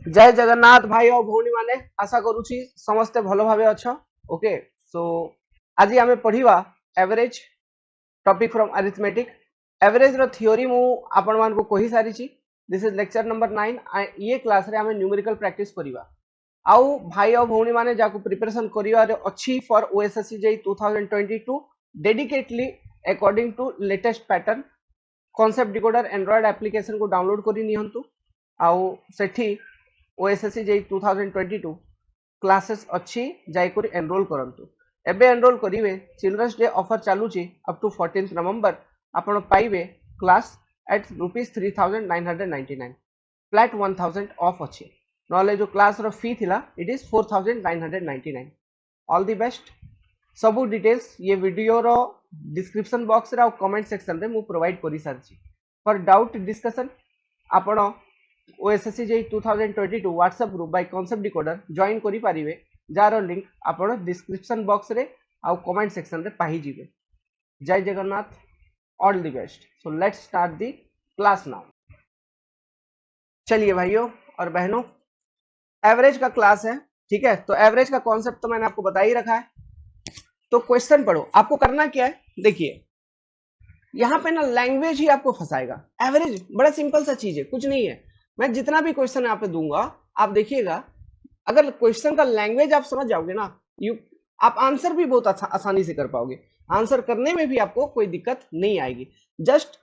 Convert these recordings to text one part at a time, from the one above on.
जय जगन्नाथ भाई और भौणी माने आशा करूची समस्ते भलो भावे अछ। ओके, सो आज आमे पढ़िबा average topic from arithmetic. Average रो थ्योरी मु आपण मान को कहि सारी छी। This is lecture number 9। ये क्लास रे आमे न्यूमेरिकल प्रैक्टिस करिबा। आउ भाई और भौणी माने जाको प्रिपरेशन करिवा रे अछि for OSSC JE 2022 dedicatedly according to latest pattern concept decoder Android application को डाउनलोड करि नियंतु। आउ सेठी ओएसएससी जेई 2022 क्लासेस अच्छी जाइकर एनरोल करंतु। एबे एनरोल करिवे चिल्ड्रंस डे ऑफर चालुची अप टू 14 नवंबर। आपण पाइबे क्लास एट ₹3999 फ्लैट 1000 ऑफ अच्छी। नॉले जो क्लास रो फी थिला it is 4999। All the best. सबू डिटेल्स ये वीडियो रो डिस्क्रिप्शन बॉक्स रे और कमेंट सेक्शन रे मु प्रोवाइड करि सारची। फॉर डाउट डिस्कशन आपण OSSC J 2022 WhatsApp group by concept decoder join करि पारिबे, जार लिंक आपण डिस्क्रिप्शन बॉक्स रे आ कमेंट सेक्शन रे पाहि जिवे। जय Jagannath, all the best. So let's start the class now. चलिए भाइयों और बहनों, एवरेज का क्लास है, ठीक है। तो एवरेज का कॉन्सेप्ट तो मैंने आपको बता ही रखा है। तो क्वेश्चन पढ़ो। आपको करना क्या है, देखिए यहां पे ना लैंग्वेज ही आपको फंसाएगा। एवरेज बड़ा सिंपल सा चीज है, कुछ नहीं है। मैं जितना भी क्वेश्चन यहाँ पे दूंगा आप देखिएगा, अगर क्वेश्चन का लैंग्वेज आप समझ जाओगे ना, यू आप आंसर भी बहुत आसानी से कर पाओगे। आंसर करने में भी आपको कोई दिक्कत नहीं आएगी। जस्ट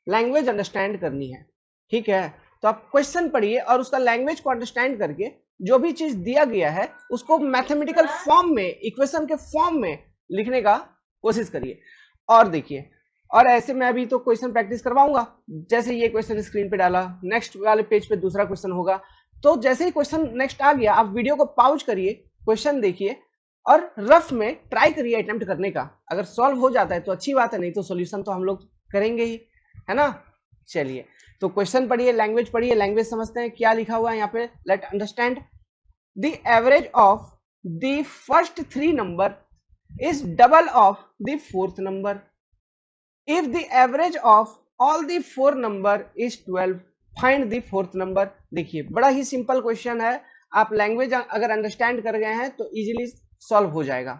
लैंग्वेज अंडरस्टैंड करनी है, ठीक है। तो आप क्वेश्चन पढ़िए और उसका लैंग्वेज को अंडरस्टैंड करके जो भी चीज दिया गया है उसको मैथमेटिकल फॉर्म में, इक्वेशन के फॉर्म में लिखने का कोशिश करिए। और देखिए, और ऐसे मैं अभी तो क्वेश्चन प्रैक्टिस करवाऊंगा। जैसे ये क्वेश्चन स्क्रीन पे डाला, नेक्स्ट वाले पेज पे दूसरा क्वेश्चन होगा। तो जैसे ही क्वेश्चन नेक्स्ट आ गया, आप वीडियो को पॉज करिए, क्वेश्चन देखिए और रफ में ट्राई करिए अटेम्प्ट करने का। अगर सॉल्व हो जाता है तो अच्छी बात है, नहीं तो सॉल्यूशन तो हम लोग करेंगे ही, है ना। चलिए, तो क्वेश्चन पढ़िए, लैंग्वेज पढ़िए, लैंग्वेज समझते हैं क्या लिखा हुआ है यहाँ पे। Let understand the average of the first 3 number is double of the fourth number. If the average of all the 4 number is 12, find the fourth number। देखिए बड़ा ही सिंपल क्वेश्चन है। आप लैंग्वेज अगर अंडरस्टैंड कर गए हैं तो इजीली सॉल्व हो जाएगा।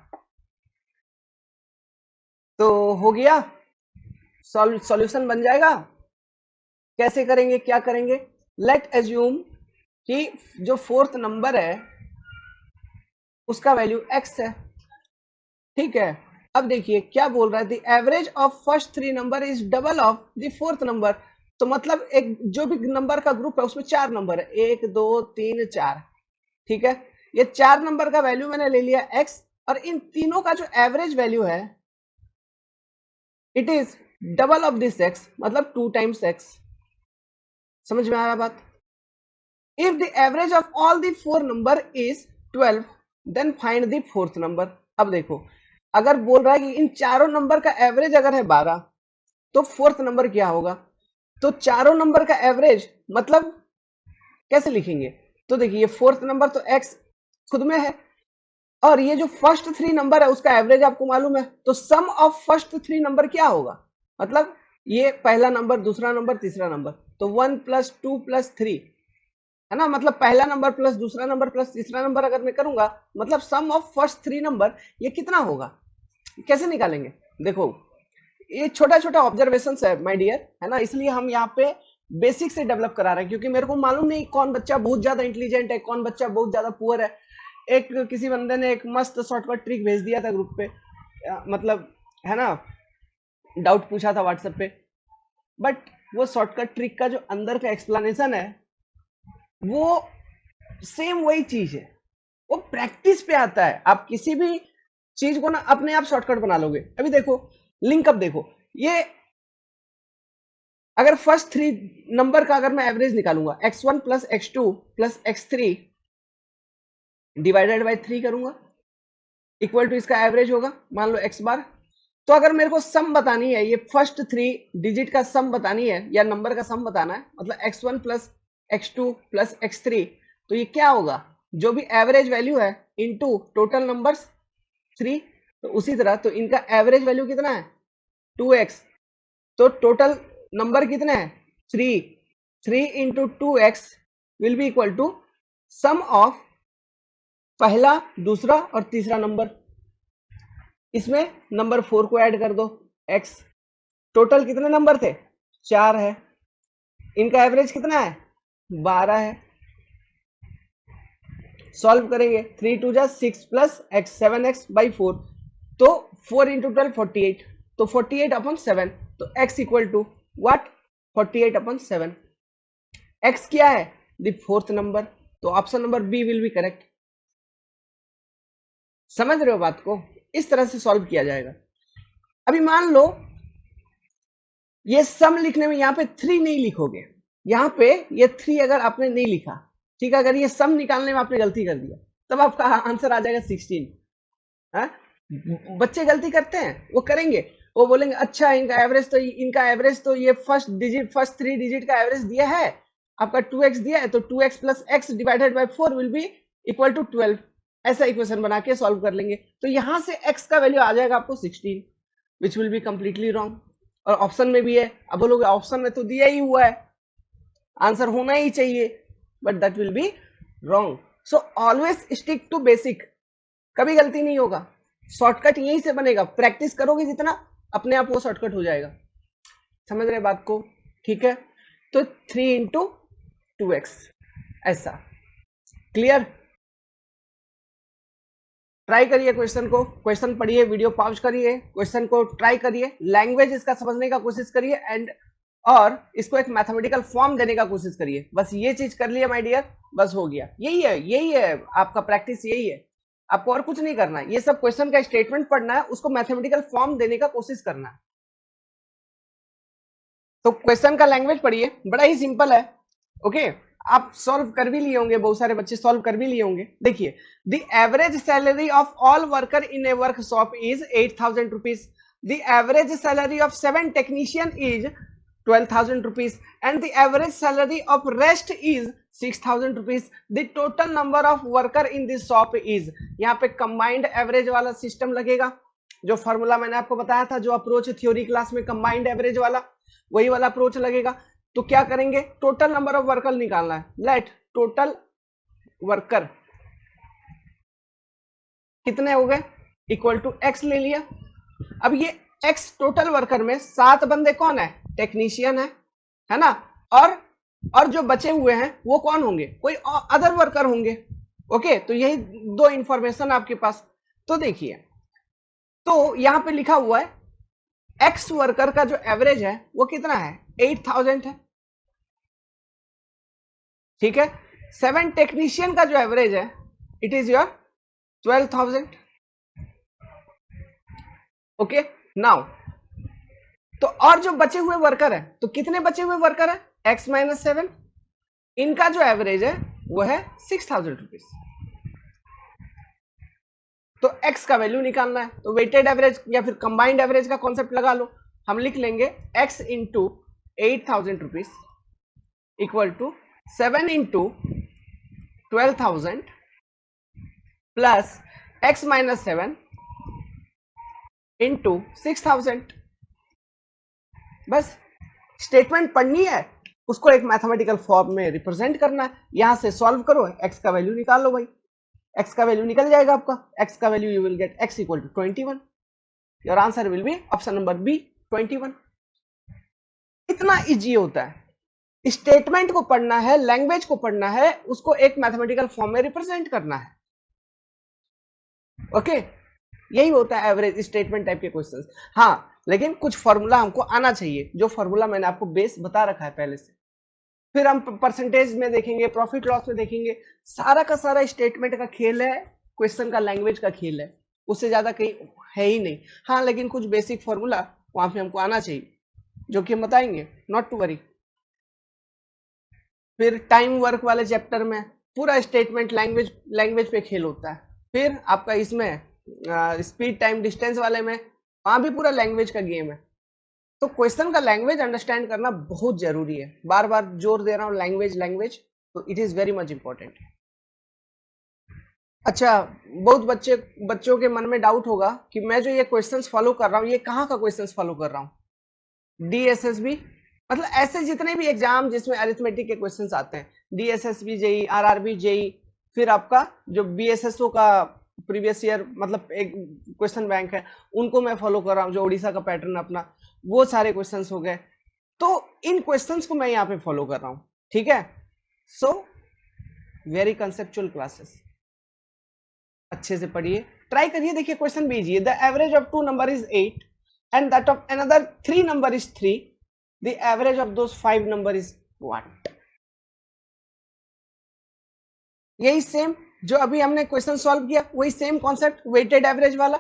तो हो गया, सॉल्यूशन बन जाएगा। कैसे करेंगे, क्या करेंगे। लेट एज्यूम कि जो फोर्थ नंबर है उसका वैल्यू x है, ठीक है। अब देखिए क्या बोल रहा है, the average of first 3 number is double of the fourth number. तो मतलब एक जो भी नंबर का ग्रुप है उसमें 4 नंबर है, 1 2 3 4, ठीक है। ये 4 नंबर का वैल्यू मैंने ले लिया x, और इन तीनों का जो एवरेज वैल्यू है it is double of this x, मतलब 2 टाइम्स x। समझ में आया बात। If the average of all the 4 number is 12, then find the fourth number. अब देखो, अगर बोल रहा है कि इन चारों नंबर का एवरेज अगर है 12, तो फोर्थ नंबर क्या होगा। तो चारों नंबर का एवरेज मतलब कैसे लिखेंगे। तो देखिए फोर्थ नंबर तो x खुद में है, और ये जो फर्स्ट 3 नंबर है उसका एवरेज आपको मालूम है। तो सम ऑफ फर्स्ट 3 नंबर क्या होगा, मतलब ये पहला नंबर, दूसरा नंबर, तीसरा नंबर। तो 1 + 2 + 3 है ना, मतलब पहला नंबर प्लस दूसरा नंबर प्लस तीसरा नंबर अगर मैं करूंगा, मतलब सम ऑफ फर्स्ट 3 नंबर ये कितना होगा। कैसे निकालेंगे, देखो ये छोटा छोटा ऑब्जर्वेशन है माय डियर, है ना। इसलिए हम यहाँ पे बेसिक से डेवलप करा रहे हैं, क्योंकि मेरे को मालूम नहीं कौन बच्चा बहुत ज्यादा इंटेलिजेंट है, कौन बच्चा बहुत ज्यादा पुअर है। एक किसी बंदे ने एक मस्त शॉर्टकट ट्रिक भेज दिया था ग्रुप पे, मतलब है ना, डाउट पूछा था व्हाट्सएप पे। बट वो शॉर्टकट ट्रिक का जो अंदर का एक्सप्लेनेशन है वो सेम वही चीज है, वो प्रैक्टिस पे आता है। आप किसी भी चीज को ना अपने आप शॉर्टकट बना लोगे। अभी देखो लिंक, अब देखो ये अगर फर्स्ट 3 नंबर का अगर मैं एवरेज निकालूंगा, x1 + x2 + x3 divided by 3 करूंगा, इक्वल टू इसका एवरेज होगा, मान लो x बार। तो अगर मेरे को सम बतानी है, ये फर्स्ट 3 डिजिट का सम बतानी है या नंबर का सम बताना है, मतलब x1 + x2 + x3, तो ये क्या होगा, जो भी एवरेज वैल्यू है इनटू टोटल नंबर्स 3। तो उसी तरह तो इनका एवरेज वैल्यू कितना है 2x, तो टोटल नंबर कितने हैं 3, 3 × 2x will be equal to sum of पहला, दूसरा और तीसरा नंबर, इसमें नंबर 4 को ऐड कर दो x। टोटल कितने नंबर थे? 4 है। इनका एवरेज कितना है? 12 है। सॉल्व करेंगे, 3 2 जा 6 प्लस x 7x बाई 4, तो 4 इंटू 12 48, तो 48 अपॉन 7, तो x equal to what? 48 upon 7। x क्या है? द फोर्थ नंबर, तो option number B will be correct. समझ रहे हो बात को? इस तरह से सॉल्व किया जाएगा। अभी मान लो ये सम लिखने में यहाँ पे 3 नहीं लिखोगे, यहाँ पे ये 3 अगर आपने नहीं लिखा, ठीक है, अगर ये सम निकालने में आपने गलती कर दिया, तब आपका आंसर आ जाएगा 16। है? बच्चे गलती करते हैं, वो करेंगे, वो बोलेंगे अच्छा इनका एवरेज तो ये फर्स्ट 3 डिजिट का एवरेज दिया है, आपका 2x दिया है, तो 2x plus x divided by 4 will be equal to 12। ऐसा इक्वेशन बना के सॉल्व कर लेंगे, तो यहां से x का वैल्यू आ जाएगा आपको 16, which will be completely wrong. और ऑप्शन में भी है, अब बोलोगे ऑप्शन में तो दिया ही हुआ है, आंसर होना ही चाहिए, but that will be wrong. So always stick to basic, कभी गलती नहीं होगा, शॉर्टकट यहीं से बनेगा, प्रैक्टिस करोगे जितना अपने आप वो शॉर्टकट हो जाएगा। समझ रहे बात को? ठीक है, तो 3 इंटू 2x ऐसा। क्लियर? ट्राई करिए क्वेश्चन को, क्वेश्चन पढ़िए, वीडियो पॉज करिए, क्वेश्चन को ट्राई करिए, लैंग्वेज इसका समझने का कोशिश करिए, एंड और इसको एक मैथमेटिकल फॉर्म देने का कोशिश करिए। बस ये चीज कर लिया माय डियर, बस हो गया। यही है आपका प्रैक्टिस, यही है, आपको और कुछ नहीं करना है। ये सब क्वेश्चन का स्टेटमेंट पढ़ना है, उसको मैथमेटिकल फॉर्म देने का कोशिश करना है। तो क्वेश्चन का लैंग्वेज पढ़िए, बड़ा ही सिंपल है। ओके, आप सॉल्व कर भी लिए होंगे, बहुत सारे बच्चे सॉल्व कर भी लिए होंगे। देखिए, the average salary of all worker in A workshop is 8,000 rupees, the average salary of 7 technician is 12,000 rupees and the average salary of rest is 6,000 rupees. The total number of worker in this shop is, यहाँ पे combined average वाला system लगेगा, जो formula मैंने आपको बताया था, जो अप्रोच थ्योरी क्लास में combined average वाला, वही वाला अप्रोच लगेगा। तो क्या करेंगे? टोटल नंबर ऑफ वर्कर निकालना है। लेट टोटल वर्कर कितने हो गए, इक्वल टू एक्स ले लिया। अब ये एक्स टोटल वर्कर में 7 बंदे कौन है? टेक्नीशियन है ना, और जो बचे हुए हैं वो कौन होंगे? कोई अदर वर्कर होंगे। ओके, तो यही 2 इंफॉर्मेशन आपके पास। तो देखिए, तो यहां पे लिखा हुआ है एक्स वर्कर का जो एवरेज है वो कितना है? 8,000 है, ठीक है। 7 टेक्नीशियन का जो एवरेज है it is your 12,000। Okay, now तो और जो बचे हुए वर्कर है, तो कितने बचे हुए वर्कर है? x माइनस 7, इनका जो एवरेज है वो है 6,000 रुपीज। तो x का वैल्यू निकालना है, तो वेटेड एवरेज या फिर कंबाइंड एवरेज का कॉन्सेप्ट लगा लो। हम लिख लेंगे x into 8,000 rupees equal to 7 into 12,000 plus x minus 7 into 6,000। बस स्टेटमेंट पढ़नी है, उसको एक मैथमेटिकल फॉर्म में रिप्रेजेंट करना है। यहां से सॉल्व करो, x का वैल्यू निकाल लो भाई, x का वैल्यू निकल जाएगा आपका। x का value you will get x equal to 21। Your answer will be option number B 21। इतना इजी होता है। स्टेटमेंट को पढ़ना है, लैंग्वेज को पढ़ना है, उसको एक मैथमेटिकल फॉर्म में रिप्रेजेंट करना है। ओके, यही होता है एवरेज स्टेटमेंट टाइप के क्वेश्चंस। हाँ, लेकिन कुछ फॉर्मूला हमको आना चाहिए, जो फॉर्मूला मैंने आपको बेस बता रखा है पहले से। फिर हम परसेंटेज में देखेंगे, प्रॉफिट लॉस में देखेंगे, सारा का सारा स्टेटमेंट का खेल है, क्वेश्चन का लैंग्वेज का खेल है, उससे ज्यादा कहीं है ही नहीं। हाँ, लेकिन कुछ बेसिक फॉर्मूला वहां पे हमको आना चाहिए, जो कि हम बताएंगे, नॉट टू वरी। फिर टाइम वर्क वाले चैप्टर में पूरा स्टेटमेंट लैंग्वेज पे खेल होता है। फिर आपका इसमें स्पीड टाइम डिस्टेंस वाले में, वहां भी पूरा लैंग्वेज का गेम है। तो क्वेश्चन का लैंग्वेज अंडरस्टैंड करना बहुत जरूरी है। बार बार जोर दे रहा हूं लैंग्वेज, तो it is very much important. अच्छा, बहुत बच्चों के मन में डाउट होगा कि मैं जो ये क्वेश्चंस फॉलो कर रहा हूँ, ये कहाँ का क्वेश्चंस फॉलो कर रहा हूँ? DSSB, मतलब ऐसे जितने भी एग्जाम जिसमें अरिथमेटिक के क्वेश्चंस आते हैं, DSSB जेई, RRB जेई, फिर आपका जो BSSO का प्रीवियस ईयर मतलब एक क्वेश्चन बैंक है उनको मैं फॉलो कर रहा हूँ, जो उड़ीसा का पैटर्न अपना, वो सारे क्वेश्चंस हो गए। तो इन क्वेश्चंस को मैं यहाँ पे फॉलो कर रहा हूँ, ठीक है। सो वेरी कंसेप्चुअल क्लासेस, अच्छे से पढ़िए, ट्राई करिए। देखिए क्वेश्चन भेजिए, the average of 2 number is 8 and that of another 3 number is 3, the average of those 5 number is what. यही सेम जो अभी हमने क्वेश्चन सॉल्व किया, वही सेम कॉन्सेप्ट, वेटेड एवरेज वाला,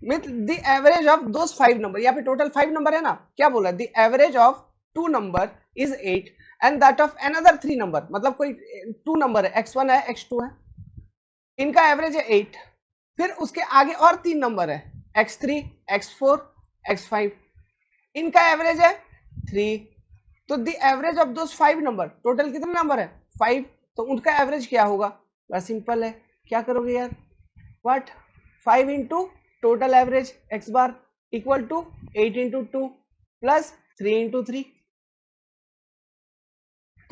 with the average of those 5 number. यहाँ पे total 5 number है ना, क्या बोला, the average of 2 number is 8 and that of another 3 number, मतलब कोई 2 नंबर है, x1 है x2 है, इनका एवरेज है 8, फिर उसके आगे और 3 नंबर है x3 x4 x5, इनका एवरेज है 3। तो the average of those 5 number, total कितने नंबर है 5, तो उनका एवरेज क्या होगा, बस सिंपल है, क्या करोगे यार, what 5 into total average x bar equal to 8 into 2 plus 3 into 3,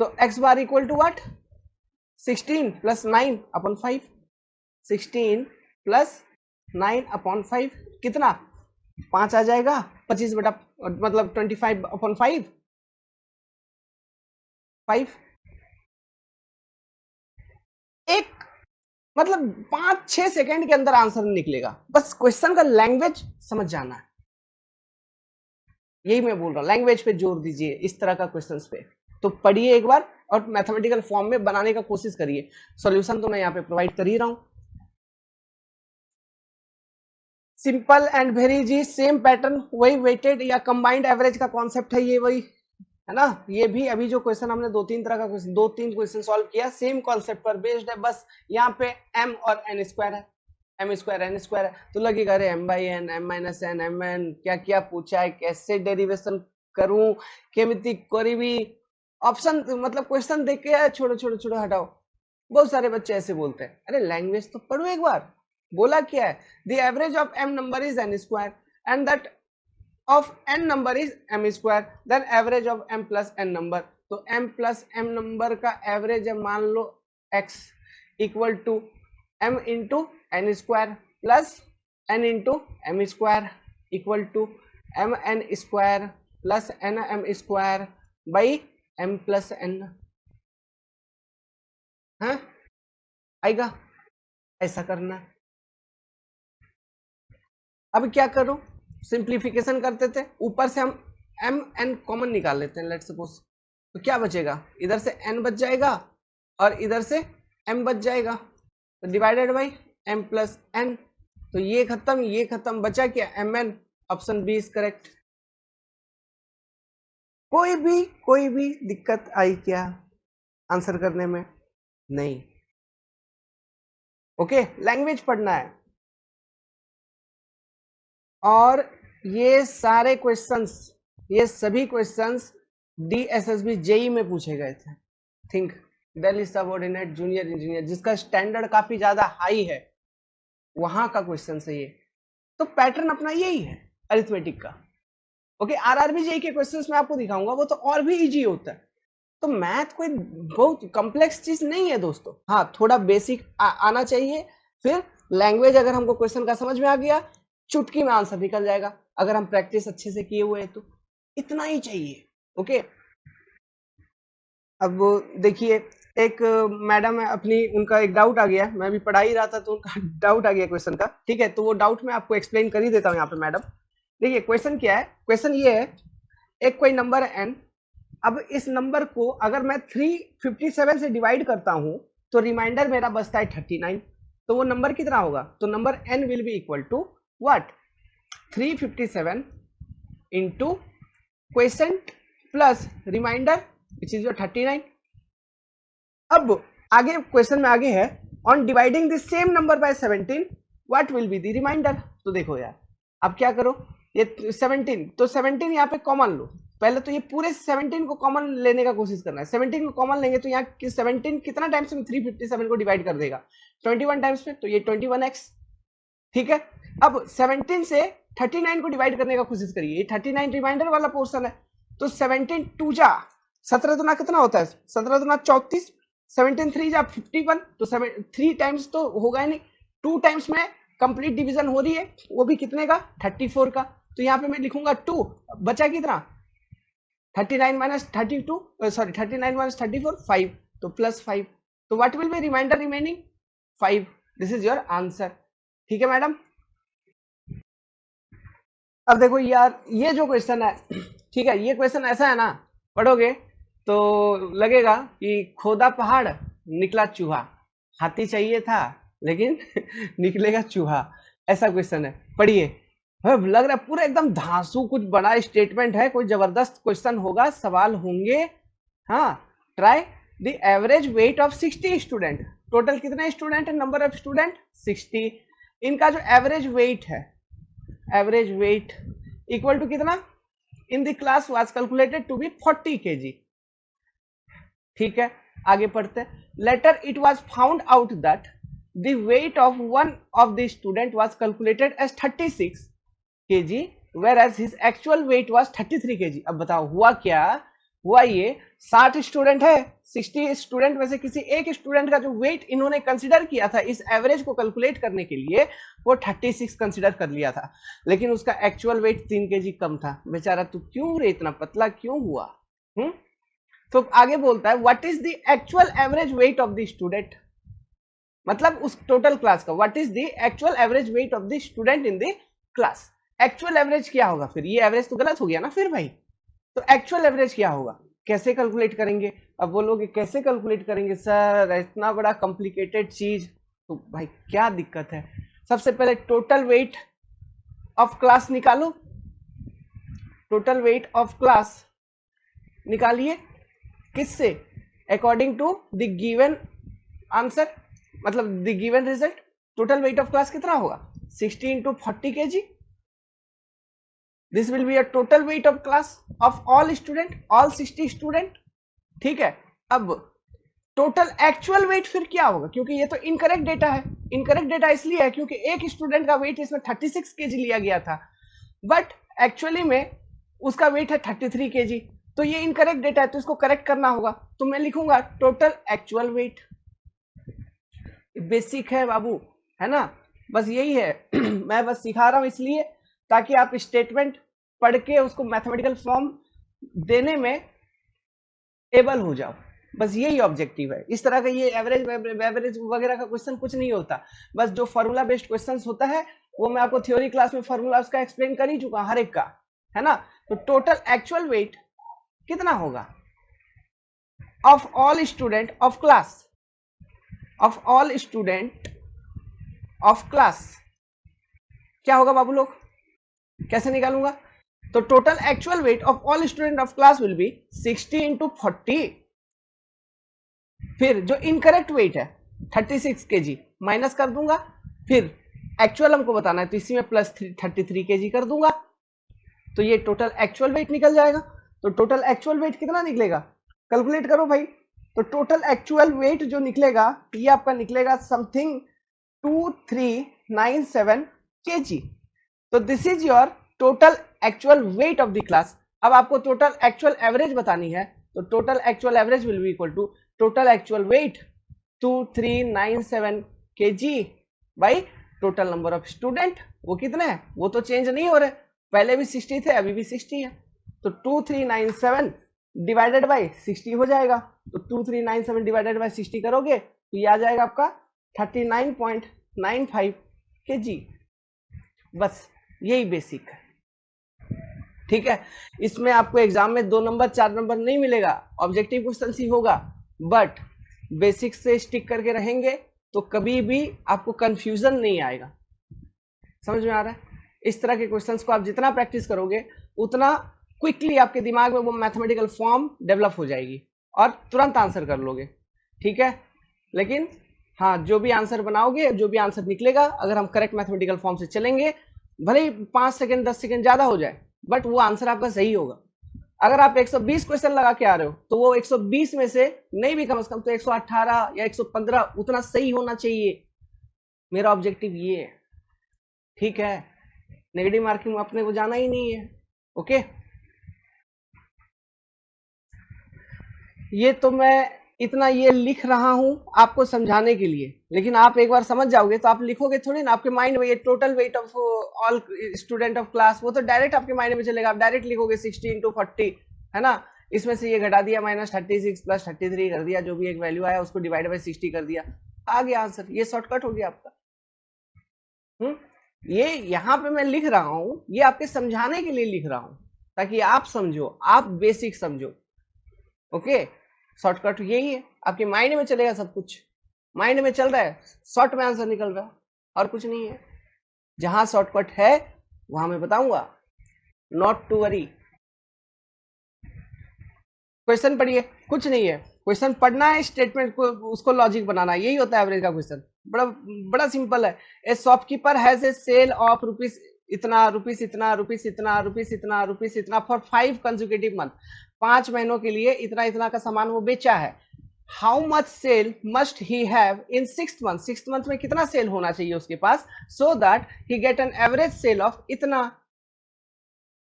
तो x bar equal to what 16 plus 9 upon 5, 16 plus 9 upon 5 कितना 5 आ जाएगा, 25 बटा मतलब 25 अपॉन 5 एक मतलब 5-6 सेकंड के अंदर आंसर निकलेगा, बस क्वेश्चन का लैंग्वेज समझ जाना है। यही मैं बोल रहा हूं, लैंग्वेज पे जोर दीजिए इस तरह का क्वेश्चंस पे। तो पढ़िए एक बार और मैथमेटिकल फॉर्म में बनाने का कोशिश करिए। सॉल्यूशन तो मैं यहाँ पे प्रोवाइड कर ही रहा हूं। सिंपल एंड वेरी जी, सेम पैटर्न, वही वेटेड या कंबाइंड एवरेज का कॉन्सेप्ट है, ये वही है ना। ये भी अभी जो क्वेश्चन हमने 2-3 तरह का क्वेश्चन, 2-3 क्वेश्चन सॉल्व किया, सेम कॉन्सेप्ट पर बेस्ड है, बस यहाँ पे m और n स्क्वायर है, m स्क्वायर n स्क्वायर है, तो लगेगा अरे m by n, m minus n, m n, क्या क्या पूछा है, कैसे डेरिवेशन करूं, केमिति करीबी ऑप्शन, मतलब क्वेश्चन देख के छोड़ो छोड़ो छोड़ो हटाओ। बहुत सारे बच्चे ऐसे बोलते हैं, अरे लैंग्वेज तो पढ़ो एक बार। बोला क्या है, the average of m number is n square and that of n number is m square, then average of m plus n number, तो m plus m नंबर का एवरेज है, मान लो x equal to m into n square plus n into m square equal to m n square plus n m square by m plus n, है आएगा, ऐसा करना है। अब क्या करूं, सिंप्लीफिकेशन करते थे, ऊपर से हम m n कॉमन निकाल लेते हैं, लेट्स सपोज, तो क्या बचेगा, इधर से n बच जाएगा और इधर से m बच जाएगा, तो divided by m plus n, तो ये खत्म, बचा क्या m n, option B is correct. कोई भी दिक्कत आई क्या आंसर करने में, नहीं। ओके, लैंग्वेज पढ़ना है। और ये सारे क्वेश्चंस, ये सभी क्वेश्चंस DSSB जेई में पूछे गए थे, think Delhi subordinate junior engineer, जिसका स्टैंडर्ड काफी ज्यादा हाई है, वहां का क्वेश्चन है ये। तो पैटर्न अपना यही है अरिथमेटिक का। ओके, आरआरबी जेई के क्वेश्चंस मैं आपको दिखाऊंगा, वो तो और भी इजी होता है। तो मैथ कोई बहुत कॉम्प्लेक्स चीज नहीं है दोस्तों, हाँ थोड़ा बेसिक आना चाहिए, फिर लैंग्वेज अगर हमको क्वेश्चन का समझ में आ गया, चुटकी में आंसर निकल जाएगा, अगर हम प्रैक्टिस अच्छे से किए हुए हैं तो इतना ही चाहिए। ओके, अब देखिए, एक मैडम है अपनी, उनका एक डाउट आ गया, मैं भी पढ़ा ही रहा था तो उनका डाउट आ गया क्वेश्चन का, ठीक है, तो वो डाउट मैं आपको एक्सप्लेन कर ही देता हूँ यहाँ पे। मैडम देखिए क्वेश्चन क्या है, क्वेश्चन ये है, एक कोई नंबर है n, अब इस नंबर को अगर मैं 357 से डिवाइड करता हूं तो रिमाइंडर मेरा बचता है 39, तो वो नंबर कितना होगा, तो number n will be equal to what 357 into quotient plus remainder which is your 39। अब आगे क्वेश्चन में आगे है, on dividing the same number by 17 what will be the remainder. तो देखो यार, अब क्या करो, ये 17, तो 17 यहाँ पे कॉमन लो, पहले तो ये पूरे 17 को कॉमन लेने का कोशिश करना है। 17 को कॉमन लेंगे तो यहाँ 17 कितना टाइम्स में 357 को डिवाइड कर देगा, 21 टाइम्स में, तो ये 21x, ठीक है। अब 17 से 39 को डिवाइड करने का कोशिश करिए, ये 39 रिमाइंडर वाला पोर्शन है, तो 17 2 जा 17 दुना कितना होता है? 17 दुना 34, 17 3 जा 51, तो 3 टाइम्स तो होगा ही नहीं, 2 टाइम्स में कंप्लीट डिवीजन हो रही है, वो भी कितने का? 34 का। तो यहाँ पे मैं लिखूंगा 2, बचा कितना? 39 माइनस 32, सॉरी 39 माइनस 34, 5, तो +5, तो what will be remainder remaining? 5। This is your answer. ठीक है मैडम। अब देखो यार, ये जो क्वेश्चन है, ठीक है, ये क्वेश्चन ऐसा है ना, पढ़ोगे तो लगेगा कि खोदा पहाड़ निकला चूहा, हाथी चाहिए था लेकिन निकलेगा चूहा, ऐसा क्वेश्चन है। पढ़िए, लग रहा है पूरा एकदम धांसू कुछ बड़ा स्टेटमेंट है, कोई जबरदस्त क्वेश्चन होगा, सवाल होंगे। हाँ, try the average weight of 60 student. Total कितने स्टूडेंट है? Number of student 60। इनका जो एवरेज वेट है, एवरेज वेट इक्वल टू कितना? In the class was calculated to be 40 kg। ठीक है, आगे पढ़ते हैं। Later it was found out that the weight of one of the student was calculated as 36 kg whereas his actual weight was 33 kg। अब बताओ हुआ क्या? हुआ ये, 60 स्टूडेंट है, 60 स्टूडेंट में से किसी एक स्टूडेंट का जो वेट इन्होंने कंसीडर किया था इस एवरेज को कैलकुलेट करने के लिए, वो 36 कंसीडर कर लिया था, लेकिन उसका एक्चुअल वेट 3 kg कम था। बेचारा तू क्यों रे इतना पतला क्यों हुआ? तो आगे बोलता है what is the actual average weight of the student, मतलब उस टोटल क्लास का what is the actual average weight of the student in the class. Actual average क्या होगा फिर? ये एवरेज तो गलत हो गया ना फिर भाई, तो एक्चुअल एवरेज क्या होगा? कैसे कैलकुलेट करेंगे? अब बोलोगे कैसे कैलकुलेट करेंगे सर, इतना बड़ा कॉम्प्लिकेटेड चीज, तो भाई क्या दिक्कत है? सबसे पहले टोटल वेट ऑफ क्लास निकालो, टोटल वेट ऑफ क्लास निकालिए, किससे? According to the given answer, मतलब the given result. Total weight of class कितना होगा? 60 into 40 kg। This will be a total weight of class of all student, all 60 student. ठीक है, अब total actual wait फिर क्या होगा? क्योंकि ये तो इनकरेक्ट डेटा है, इनकरेक्ट डेटा इसलिए है क्योंकि एक स्टूडेंट का वेट इसमें 36 kg लिया गया था, बट एक्चुअली में उसका वेट है 33 kg, तो ये इनकरेक्ट डेटा है, तो इसको करेक्ट करना होगा, तो मैं लिखूंगा टोटल एक्चुअल वेट। बेसिक है बाबू, है ना, बस यही है। मैं बस सिखा रहा हूं इसलिए ताकि आप स्टेटमेंट पढ़ के उसको मैथमेटिकल फॉर्म देने में एबल हो जाओ, बस यही ऑब्जेक्टिव है। इस तरह का ये एवरेज एवरेज वगैरह का क्वेश्चन कुछ नहीं होता, बस जो फॉर्मूला बेस्ड क्वेश्चंस होता है वो मैं आपको थ्योरी क्लास में फॉर्मूला उसका एक्सप्लेन कर ही चुका हर एक का, है ना। तो टोटल एक्चुअल वेट कितना होगा of all student of class, of all student of class, क्या होगा बाबू लोग? कैसे निकालूंगा? तो total actual weight of all student of class will be 60 into 40, फिर जो इनकरेक्ट वेट है 36 kg माइनस कर दूंगा, फिर एक्चुअल हमको बताना है तो इसी में प्लस 33 kg कर दूंगा, तो ये टोटल एक्चुअल वेट निकल जाएगा। तो टोटल एक्चुअल वेट कितना निकलेगा? कैलकुलेट करो भाई। तो टोटल एक्चुअल वेट जो निकलेगा ये आपका निकलेगा समथिंग 2397 kg। तो this is your total actual weight of the class. अब आपको टोटल एक्चुअल एवरेज बतानी है, तो total actual average will be equal to total actual weight 2397 kg by total number of student. वो कितने हैं? वो तो चेंज नहीं हो रहे, पहले भी 60 थे अभी भी 60 है, तो 2397 डिवाइडेड बाई 60 हो जाएगा। तो 2397 डिवाइडेड बाई 60 करोगे तो ये आ जाएगा आपका 39.95 kg। बस यही बेसिक है, ठीक है। इसमें आपको एग्जाम में 2 नंबर 4 नंबर नहीं मिलेगा, ऑब्जेक्टिव क्वेश्चन ही होगा, बट बेसिक से स्टिक करके रहेंगे तो कभी भी आपको कंफ्यूजन नहीं आएगा। समझ में आ रहा है? इस तरह के क्वेश्चंस को आप जितना प्रैक्टिस करोगे उतना क्विकली आपके दिमाग में वो मैथमेटिकल फॉर्म डेवलप हो जाएगी और तुरंत आंसर कर लोगे, ठीक है। लेकिन हाँ, जो भी आंसर बनाओगे, जो भी आंसर निकलेगा, अगर हम करेक्ट मैथमेटिकल फॉर्म से चलेंगे, भले ही 5 सेकंड 10 सेकंड ज्यादा हो जाए, बट वो आंसर आपका सही होगा। अगर आप 120 क्वेश्चन लगा के आ रहे हो तो वो 120 में से नहीं भी कम से कम तो 118 या 115 उतना सही होना चाहिए। मेरा ऑब्जेक्टिव ये है, ठीक है। नेगेटिव मार्किंग में अपने को जाना ही नहीं है, ओके। ये तो मैं इतना ये लिख रहा हूं आपको समझाने के लिए, लेकिन आप एक बार समझ जाओगे तो आप लिखोगे थोड़ी ना, आपके माइंड में ये total weight of all student of class वो तो डायरेक्ट आपके माइंड में चलेगा, आप डायरेक्ट लिखोगे 60 × 40, है ना। इसमें से ये घटा दिया -36 + 33 कर दिया, जो भी एक वैल्यू आया उसको डिवाइड बाई 60 कर दिया, आ गया आंसर। ये शॉर्टकट हो गया आपका। ये यहाँ पे मैं लिख रहा हूं, ये आपके समझाने के लिए लिख रहा हूं, ताकि आप समझो, आप बेसिक समझो। ओके, शॉर्टकट यही है, आपके माइंड में चलेगा सब कुछ, माइंड में चल रहा है, शॉर्ट में आंसर निकल रहा है, और कुछ नहीं है। जहां शॉर्टकट है वहां मैं बताऊंगा, नॉट टू वरी। क्वेश्चन पढ़िए, कुछ नहीं है, क्वेश्चन पढ़ना है, स्टेटमेंट को उसको लॉजिक बनाना, यही होता है एवरेज का क्वेश्चन। बड़ा बड़ा सिंपल है। A shopkeeper has a sale of rupees इतना, रुपीज इतना, रुपीज इतना, रुपीज इतना, रुपीज इतना फॉर 5 कंसेक्यूटिव मंथ, 5 महीनों के लिए इतना इतना का सामान वो बेचा है। How much sale must he have in 6th month, 6th month में कितना सेल होना चाहिए उसके पास, so that he get an average sale of इतना।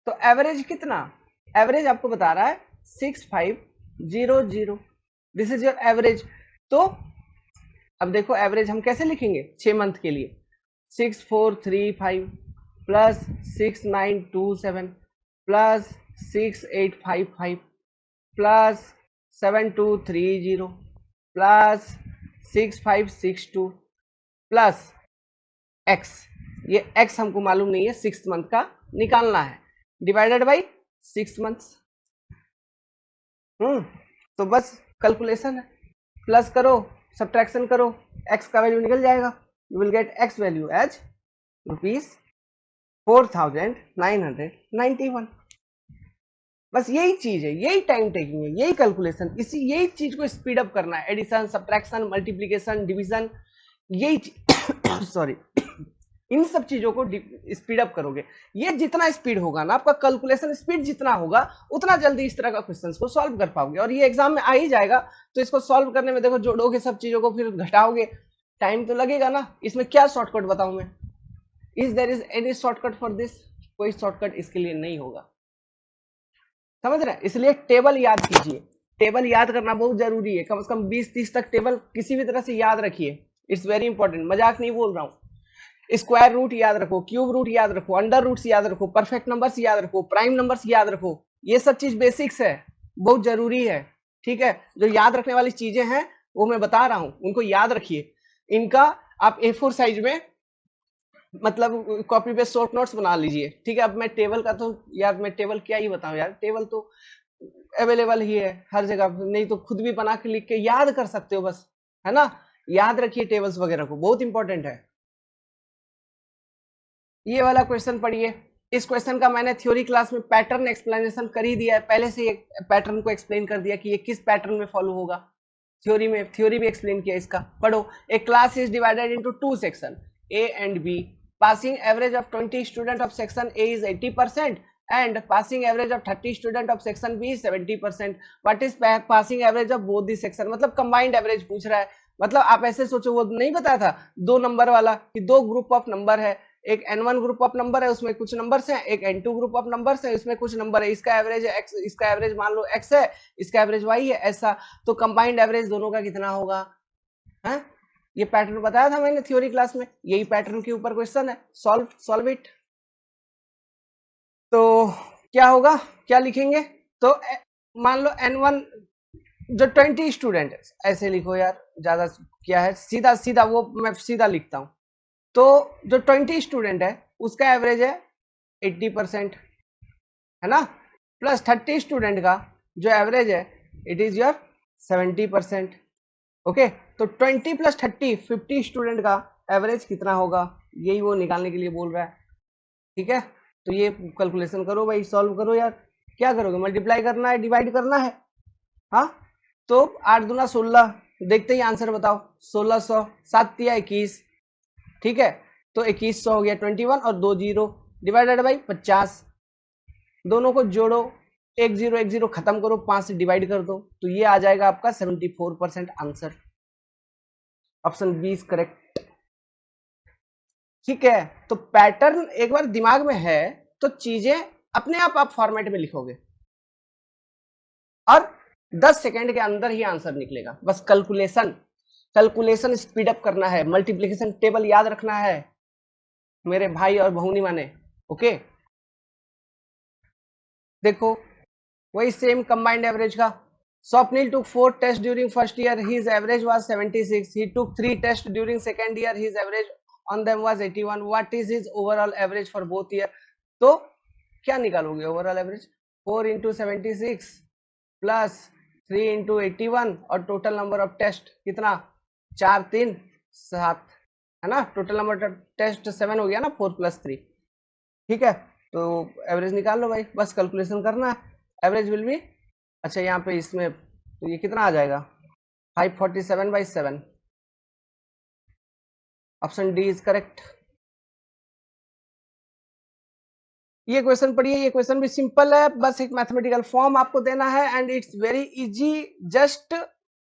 तो एवरेज कितना, एवरेज आपको बता रहा है 6500, दिस इज योर एवरेज। तो अब देखो एवरेज हम कैसे लिखेंगे 6 मंथ के लिए, 6435 plus 6927 plus 6855 plus 7230 plus 6562 plus x, ये एक्स हमको मालूम नहीं है, 6th मंथ का निकालना है, डिवाइडेड बाई 6 मंथ्स। तो बस कैलकुलेशन है, प्लस करो, सब्ट्रैक्शन करो, एक्स का वैल्यू निकल जाएगा, you will get x value as ₹4991। बस यही चीज है, यही टाइम टेकिंग है, यही कैलकुलेशन, यही चीज को स्पीड अप करना है, एडिशन, सब्ट्रैक्शन, मल्टीप्लीकेशन, डिवीजन, यही सॉरी इन सब चीजों को स्पीड अप करोगे। ये जितना स्पीड होगा ना, आपका कैलकुलेशन स्पीड जितना होगा, उतना जल्दी इस तरह का क्वेश्चंस को सॉल्व कर पाओगे, और ये एग्जाम में आ ही जाएगा। तो इसको सॉल्व करने में देखो, जोड़ोगे सब चीजों को, फिर घटाओगे, टाइम तो लगेगा ना। इसमें क्या शॉर्टकट बताऊं मैं, is there is any shortcut for this, कोई शॉर्टकट इसके लिए नहीं होगा, समझ रहे हैं। इसलिए टेबल याद कीजिए, टेबल याद करना बहुत जरूरी है, कम से कम 20-30 तक टेबल किसी भी तरह से याद रखिए, इट्स वेरी इंपॉर्टेंट, मजाक नहीं बोल रहा हूं। स्क्वायर रूट याद रखो, क्यूब रूट याद रखो, अंडर रूट्स याद रखो, परफेक्ट नंबर्स याद रखो, प्राइम नंबर्स याद रखो, ये सब चीज बेसिक्स है, बहुत जरूरी है। ठीक है, जो याद रखने वाली चीजें हैं वो मैं बता रहा हूं, उनको याद रखिए। इनका आप A4 साइज में, मतलब कॉपी पे शॉर्ट नोट्स बना लीजिए। ठीक है, अब मैं टेबल का तो यार, मैं टेबल क्या ही बताऊं यार, टेबल तो अवेलेबल ही है हर जगह, नहीं तो खुद भी बना के लिख के याद कर सकते हो बस, है ना। याद रखिए टेबल्स वगैरह को, बहुत इंपॉर्टेंट है। ये वाला क्वेश्चन पढ़िए, इस क्वेश्चन का मैंने थ्योरी क्लास में पैटर्न एक्सप्लेनेशन कर ही दिया है, पहले से ये पैटर्न को एक्सप्लेन कर दिया कि ये किस पैटर्न में फॉलो होगा। थ्योरी में, थ्योरी भी एक्सप्लेन किया इसका, पढ़ो। A class is divided into 2 section, A and B, passing average of 20 student of section A is 80% and passing average of 30 student of section B is 70%. What is passing average of both the section, मतलब combined average पूछ रहा है। मतलब आप ऐसे सोचो, वो नहीं बताया था 2 नंबर वाला कि 2 ग्रुप ऑफ नंबर है, एक n1 ग्रुप ऑफ नंबर है उसमें कुछ नंबर्स हैं, एक n2 ग्रुप ऑफ नंबर्स है उसमें कुछ नंबर है, इसका एवरेज है x, इसका एवरेज मान लो x है, इसका एवरेज y है, ऐसा। तो कंबाइंड एवरेज दोनों का कितना होगा, है। ये पैटर्न बताया था मैंने थ्योरी क्लास में, यही पैटर्न के ऊपर क्वेश्चन है, सॉल्व इट। तो क्या होगा, क्या लिखेंगे, तो मान लो n1 जो 20 स्टूडेंट है, ऐसे लिखो यार, ज्यादा क्या है, सीधा सीधा वो मैं सीधा लिखता हूं। तो जो 20 स्टूडेंट है उसका एवरेज है 80%, है ना, प्लस 30 स्टूडेंट का जो एवरेज है इट इज योर 70%। ओके, तो 20 प्लस 30 50 स्टूडेंट का एवरेज कितना होगा, यही वो निकालने के लिए बोल रहा है। ठीक है, तो ये कैलकुलेशन करो भाई, सॉल्व करो यार। क्या करोगे, मल्टीप्लाई करना है, डिवाइड करना है। हाँ, तो 8 दूना 16, देखते ही आंसर बताओ। 1600, 7 तिया 21, ठीक है, तो 2100 हो गया 21 और 2 जीरो, डिवाइडेड बाई 50, दोनों को जोड़ो, एक जीरो खत्म करो, 5 से डिवाइड कर दो, तो ये आ जाएगा आपका 74% answer. Option B is correct. ठीक है, तो पैटर्न एक बार दिमाग में है तो चीजें अपने आप फॉर्मेट में लिखोगे। और 10 सेकंड के अंदर ही आंसर निकलेगा। बस कैलकुलेशन स्पीड अप करना है, मल्टीप्लिकेशन टेबल याद रखना है मेरे भाई और भौनी माने। ओके, देखो वही सेम कंबाइंड एवरेज का। Swapnil took 4 tests during first year, his average was 76. He took 3 tests during second year, his average on them was 81. What is his overall average for both year? तो क्या निकालोगे overall average? 4 into 76 plus 3 into 81 और total number of test कितना? 4 3 7 है ना, total number of test 7 हो गया ना, 4 + 3। ठीक है, तो एवरेज निकाल लो भाई, बस कैलकुलेशन करना है। एवरेज विल बी, अच्छा यहाँ पे इसमें तो ये कितना आ जाएगा? 547/7। Option D is correct. ये क्वेश्चन पढ़िए, ये क्वेश्चन भी सिंपल है, बस एक मैथमेटिकल फॉर्म आपको देना है and it's very easy. Just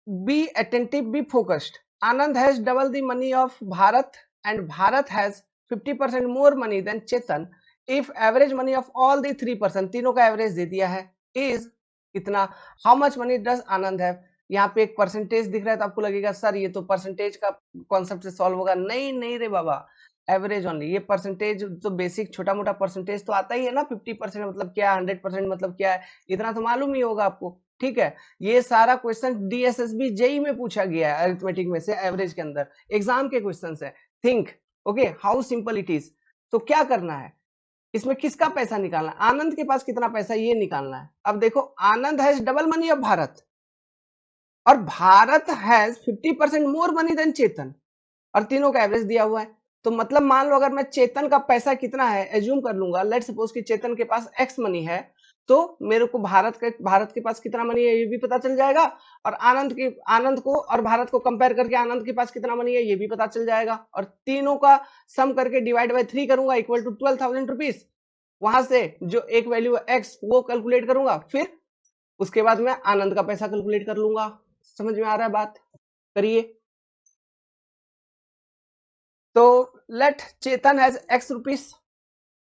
be attentive, be focused. Anand has double the money of Bharat and Bharat has 50% more money than Chetan. If average money of all the 3 person, तीनों का एवरेज दे दिया है, इज कितना? How much money does Anand have? यहाँ पे एक परसेंटेज दिख रहा है तो आपको लगेगा सर ये तो परसेंटेज का कॉन्सेप्ट से सॉल्व होगा। नहीं नहीं रे बाबा, एवरेज ओनली। ये परसेंटेज तो बेसिक छोटा मोटा परसेंटेज तो आता ही है ना, 50% मतलब क्या है, 100% मतलब क्या है, इतना तो मालूम ही होगा आपको। ठीक है, ये सारा क्वेश्चन डीएसएसबी जेई में पूछा गया है, अरिथमेटिक में से एवरेज के अंदर एग्जाम के क्वेश्चन है। Think okay how simple it is. तो क्या करना है, इसमें किसका पैसा निकालना है? आनंद के पास कितना पैसा ये निकालना है। अब देखो, Anand has double money of Bharat और Bharat has 50% more money than Chetan, और तीनों का एवरेज दिया हुआ है। तो मतलब मान लो अगर मैं चेतन का पैसा कितना है एज्यूम कर लूंगा, लेट सपोज कि चेतन के पास एक्स मनी है, तो मेरे को भारत के पास कितना मनी है ये भी पता चल जाएगा, और आनंद को और भारत को कंपेयर करके आनंद के पास कितना मनी है ये भी पता चल जाएगा, और तीनों का सम करके डिवाइड बाय 3 करूंगा इक्वल टू 12,000 रुपीज। वहां से जो एक वैल्यू है एक्स वो कैलकुलेट करूंगा, फिर उसके बाद मैं आनंद का पैसा कैलकुलेट कर लूंगा। समझ में आ रहा है बात? करिए। तो let Chetan has x rupees,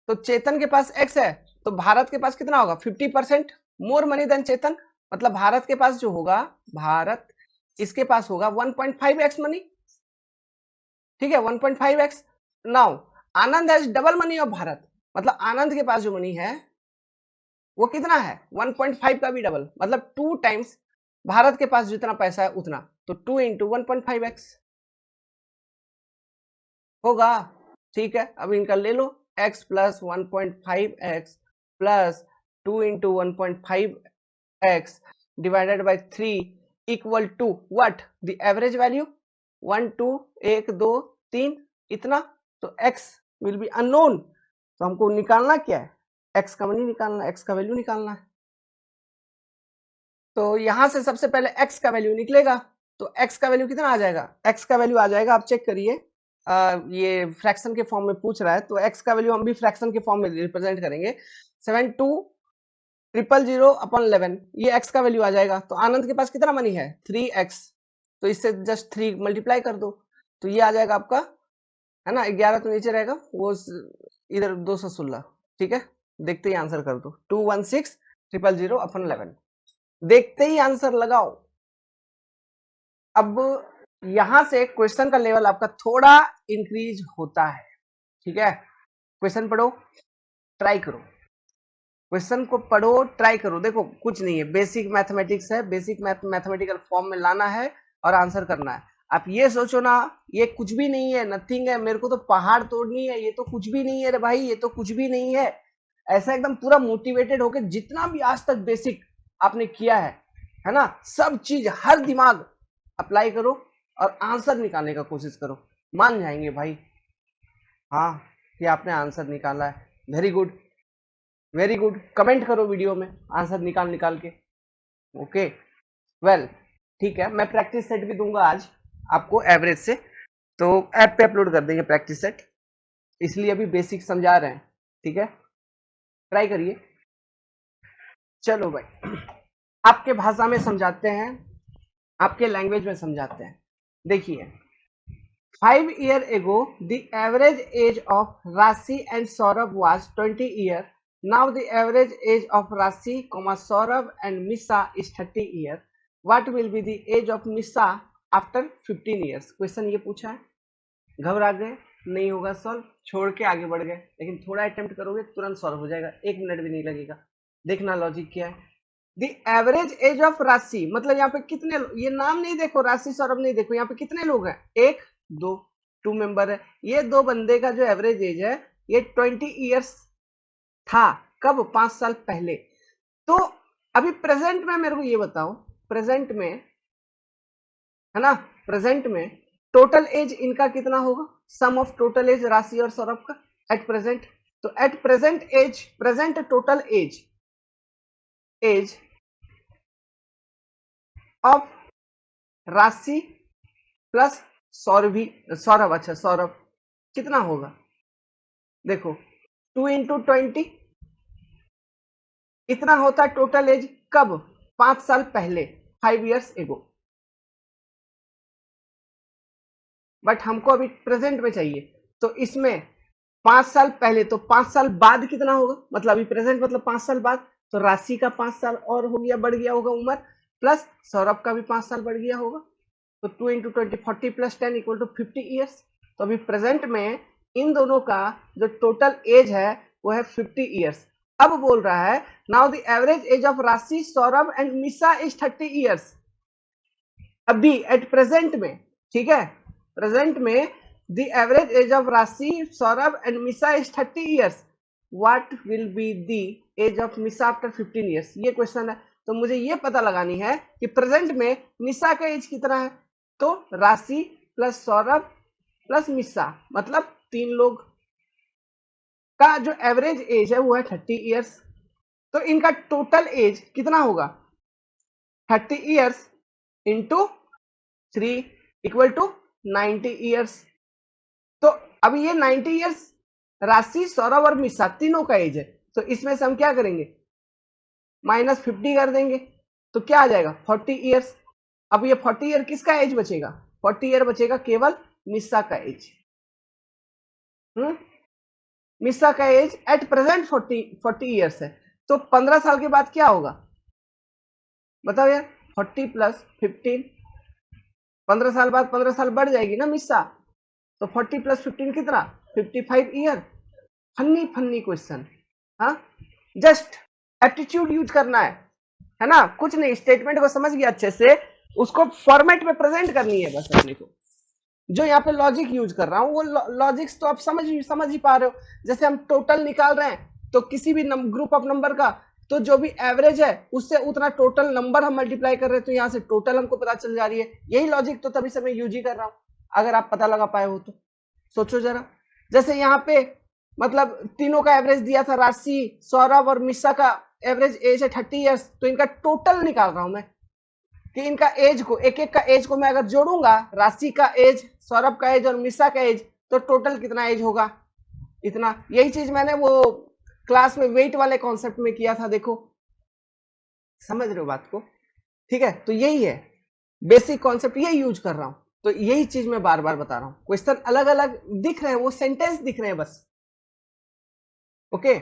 तो चेतन के पास एक्स है, तो भारत के पास कितना होगा? 50% मोर मनी देन चेतन, मतलब भारत के पास जो होगा, भारत इसके पास होगा 1.5x मनी। ठीक है, 1.5x। Now Anand has double money of Bharat, मतलब आनंद के पास जो मनी है वो कितना है? 1.5 का भी डबल, मतलब 2 टाइम्स भारत के पास जितना पैसा है उतना, तो 2 into 1.5x होगा। ठीक है, अब इनका ले लो, x plus 1.5x plus 2 into 1.5x divided by 3 equal to what? The average value 1 2 1 2 3 इतना, तो x विल बी अननोन। तो हमको निकालना क्या है? x का मनी निकालना, x का वैल्यू निकालना है। तो यहां से सबसे पहले x का वैल्यू निकलेगा, तो x का वैल्यू कितना आ जाएगा? x का वैल्यू आ जाएगा, आप चेक करिए, ये फ्रैक्शन के फॉर्म में पूछ रहा है, तो x का वैल्यू हम भी फ्रैक्शन के फॉर्म में रिप्रेजेंट करेंगे। 72,000/11 ये x का वैल्यू आ जाएगा। तो आनंद के पास कितना मनी है? 3x, तो इससे जस्ट 3 मल्टीप्लाई कर दो, तो ये आ जाएगा आपका, है ना, 11 तो नीचे रहेगा, वो इधर 216। ठीक है, देखते ही आंसर कर दो, 216,000/11, देखते ही आंसर लगाओ। अब यहां से क्वेश्चन का लेवल आपका थोड़ा इंक्रीज होता है। ठीक है, क्वेश्चन पढ़ो, ट्राई करो, क्वेश्चन को पढ़ो, ट्राई करो। देखो कुछ नहीं है, बेसिक मैथमेटिक्स है, बेसिक मैथमेटिकल फॉर्म में लाना है और आंसर करना है। आप ये सोचो ना ये कुछ भी नहीं है, नथिंग है, मेरे को तो पहाड़ तोड़नी है, ये तो कुछ भी नहीं है रे भाई, ये तो कुछ भी नहीं है। ऐसा एकदम पूरा मोटिवेटेड होकर जितना भी आज तक बेसिक आपने किया है ना, सब चीज हर दिमाग अप्लाई करो और आंसर निकालने का कोशिश करो, मान जाएंगे भाई हाँ कि आपने आंसर निकाला है। Very good, very good, comment करो वीडियो में आंसर निकाल के। ओके वेल, ठीक है, मैं प्रैक्टिस सेट भी दूंगा आज आपको एवरेज से, तो ऐप पे अपलोड कर देंगे प्रैक्टिस सेट, इसलिए अभी बेसिक समझा रहे हैं। ठीक है, ट्राई करिए। चलो भाई, आपके भाषा में समझाते हैं, आपके लैंग्वेज में समझाते हैं। देखिए, 5 years ago, the average age of Rashi and Saurabh was 20 years. Now the average age of Rashi, Saurabh and Misha is 30 years. What will be the age of Misha after 15 years. Question ये पूछा है, घबरा गए, नहीं होगा solve, छोड़ के आगे बढ़ गए, लेकिन थोड़ा अटेम्प्ट करोगे तुरंत सॉल्व हो जाएगा, 1 मिनट भी नहीं लगेगा। देखना लॉजिक क्या है। द एवरेज एज ऑफ राशि, मतलब यहाँ पे कितने, ये नाम नहीं देखो, राशि सौरभ नहीं देखो, यहाँ पे कितने लोग हैं, एक दो, 2 मेंबर है। ये 2 बंदे का जो एवरेज एज है ये 20 ईयर्स था, कब, 5 साल पहले। तो अभी प्रेजेंट में मेरे को ये बताओ, प्रेजेंट में, है ना, प्रेजेंट में टोटल एज इनका कितना होगा, सम ऑफ टोटल एज राशि और सौरभ का एट प्रेजेंट। तो at present age, present total age, age of Rashi plus Saurabh, अच्छा सौरभ कितना होगा, देखो 2 × 20 इतना होता है टोटल एज, कब, 5 साल पहले, 5 years एगो। बट हमको अभी प्रेजेंट में चाहिए, तो इसमें 5 साल पहले, तो 5 साल बाद कितना होगा, मतलब अभी प्रेजेंट मतलब 5 साल बाद, तो राशि का 5 साल और हो गया, बढ़ गया होगा उम्र, प्लस सौरभ का भी 5 साल बढ़ गया होगा। तो 2 × 20 40 + 10 = 50 ईयर्स। तो अभी प्रेजेंट में इन दोनों का जो टोटल एज है वो है 50 ईयर्स। अब बोल रहा है now the average age of Rashi, Saurabh and Misha is 30 years. अभी एट प्रेजेंट में, ठीक है, प्रेजेंट में the average age of Rashi, Saurabh and Misha is 30 years. What will be the age of Misha after 15 years, ये क्वेश्चन है। तो मुझे ये पता लगानी है कि प्रेजेंट में मिसा का एज कितना है, तो राशि प्लस सौरभ प्लस मिसा, मतलब 3 लोग का जो एवरेज एज है वो है 30 ईयर्स। तो इनका टोटल एज कितना होगा, 30 ईयर्स इंटू 3 = 90 ईयर्स। तो अब ये 90 ईयर्स राशि, सौरभ और मिसा तीनों का एज है, तो इसमें से हम क्या करेंगे, -50 कर देंगे, तो क्या आ जाएगा 40 ईयर्स। अब ये 40 ईयर किसका एज बचेगा, 40 ईयर बचेगा केवल मिसा का एज। मिसा का एज एट प्रेजेंट 40 ईयर्स है, तो 15 साल के बाद क्या होगा, बताओ यार, 40 + 15, 15 साल बाद 15 साल बढ़ जाएगी ना मिसा, तो 40 + 15 कितना, 55 ईयर। फन्नी फन्नी क्वेश्चन, हाँ, जस्ट एप्टीट्यूड यूज करना है ना, कुछ नहीं, स्टेटमेंट को समझ गया अच्छे से, उसको फॉर्मेट में प्रेजेंट करनी है बस अपने को। जो यहाँ पे लॉजिक यूज कर रहा हूँ वो लॉजिक्स तो आप समझ ही पा रहे हो। जैसे हम टोटल निकाल रहे हैं तो किसी भी ग्रुप ऑफ नंबर का, तो जो भी एवरेज है उससे उतना टोटल नंबर हम मल्टीप्लाई कर रहे हैं, तो यहाँ से टोटल हमको पता चल जा रही है। यही लॉजिक तो तभी से मैं यूज ही कर रहा हूँ, अगर आप पता लगा पाए हो तो सोचो जरा। जैसे यहाँ पे मतलब तीनों का एवरेज दिया था, राशि, सौरभ और मिसा का एवरेज एज है 30 ईयर्स, तो इनका टोटल निकाल रहा हूं मैं कि इनका एज को, एक एक का एज को मैं अगर जोड़ूंगा, राशि का एज, सौरभ का एज और मिसा का एज, तो टोटल कितना एज होगा, इतना। यही चीज मैंने वो क्लास में वेट वाले कॉन्सेप्ट में किया था, देखो समझ रहे हो बात को, ठीक है। तो यही है बेसिक कॉन्सेप्ट, यही यूज कर रहा हूं, तो यही चीज मैं बार बार बता रहा हूं। क्वेश्चन अलग अलग दिख रहे हैं, वो सेंटेंस दिख रहे हैं बस, ओके।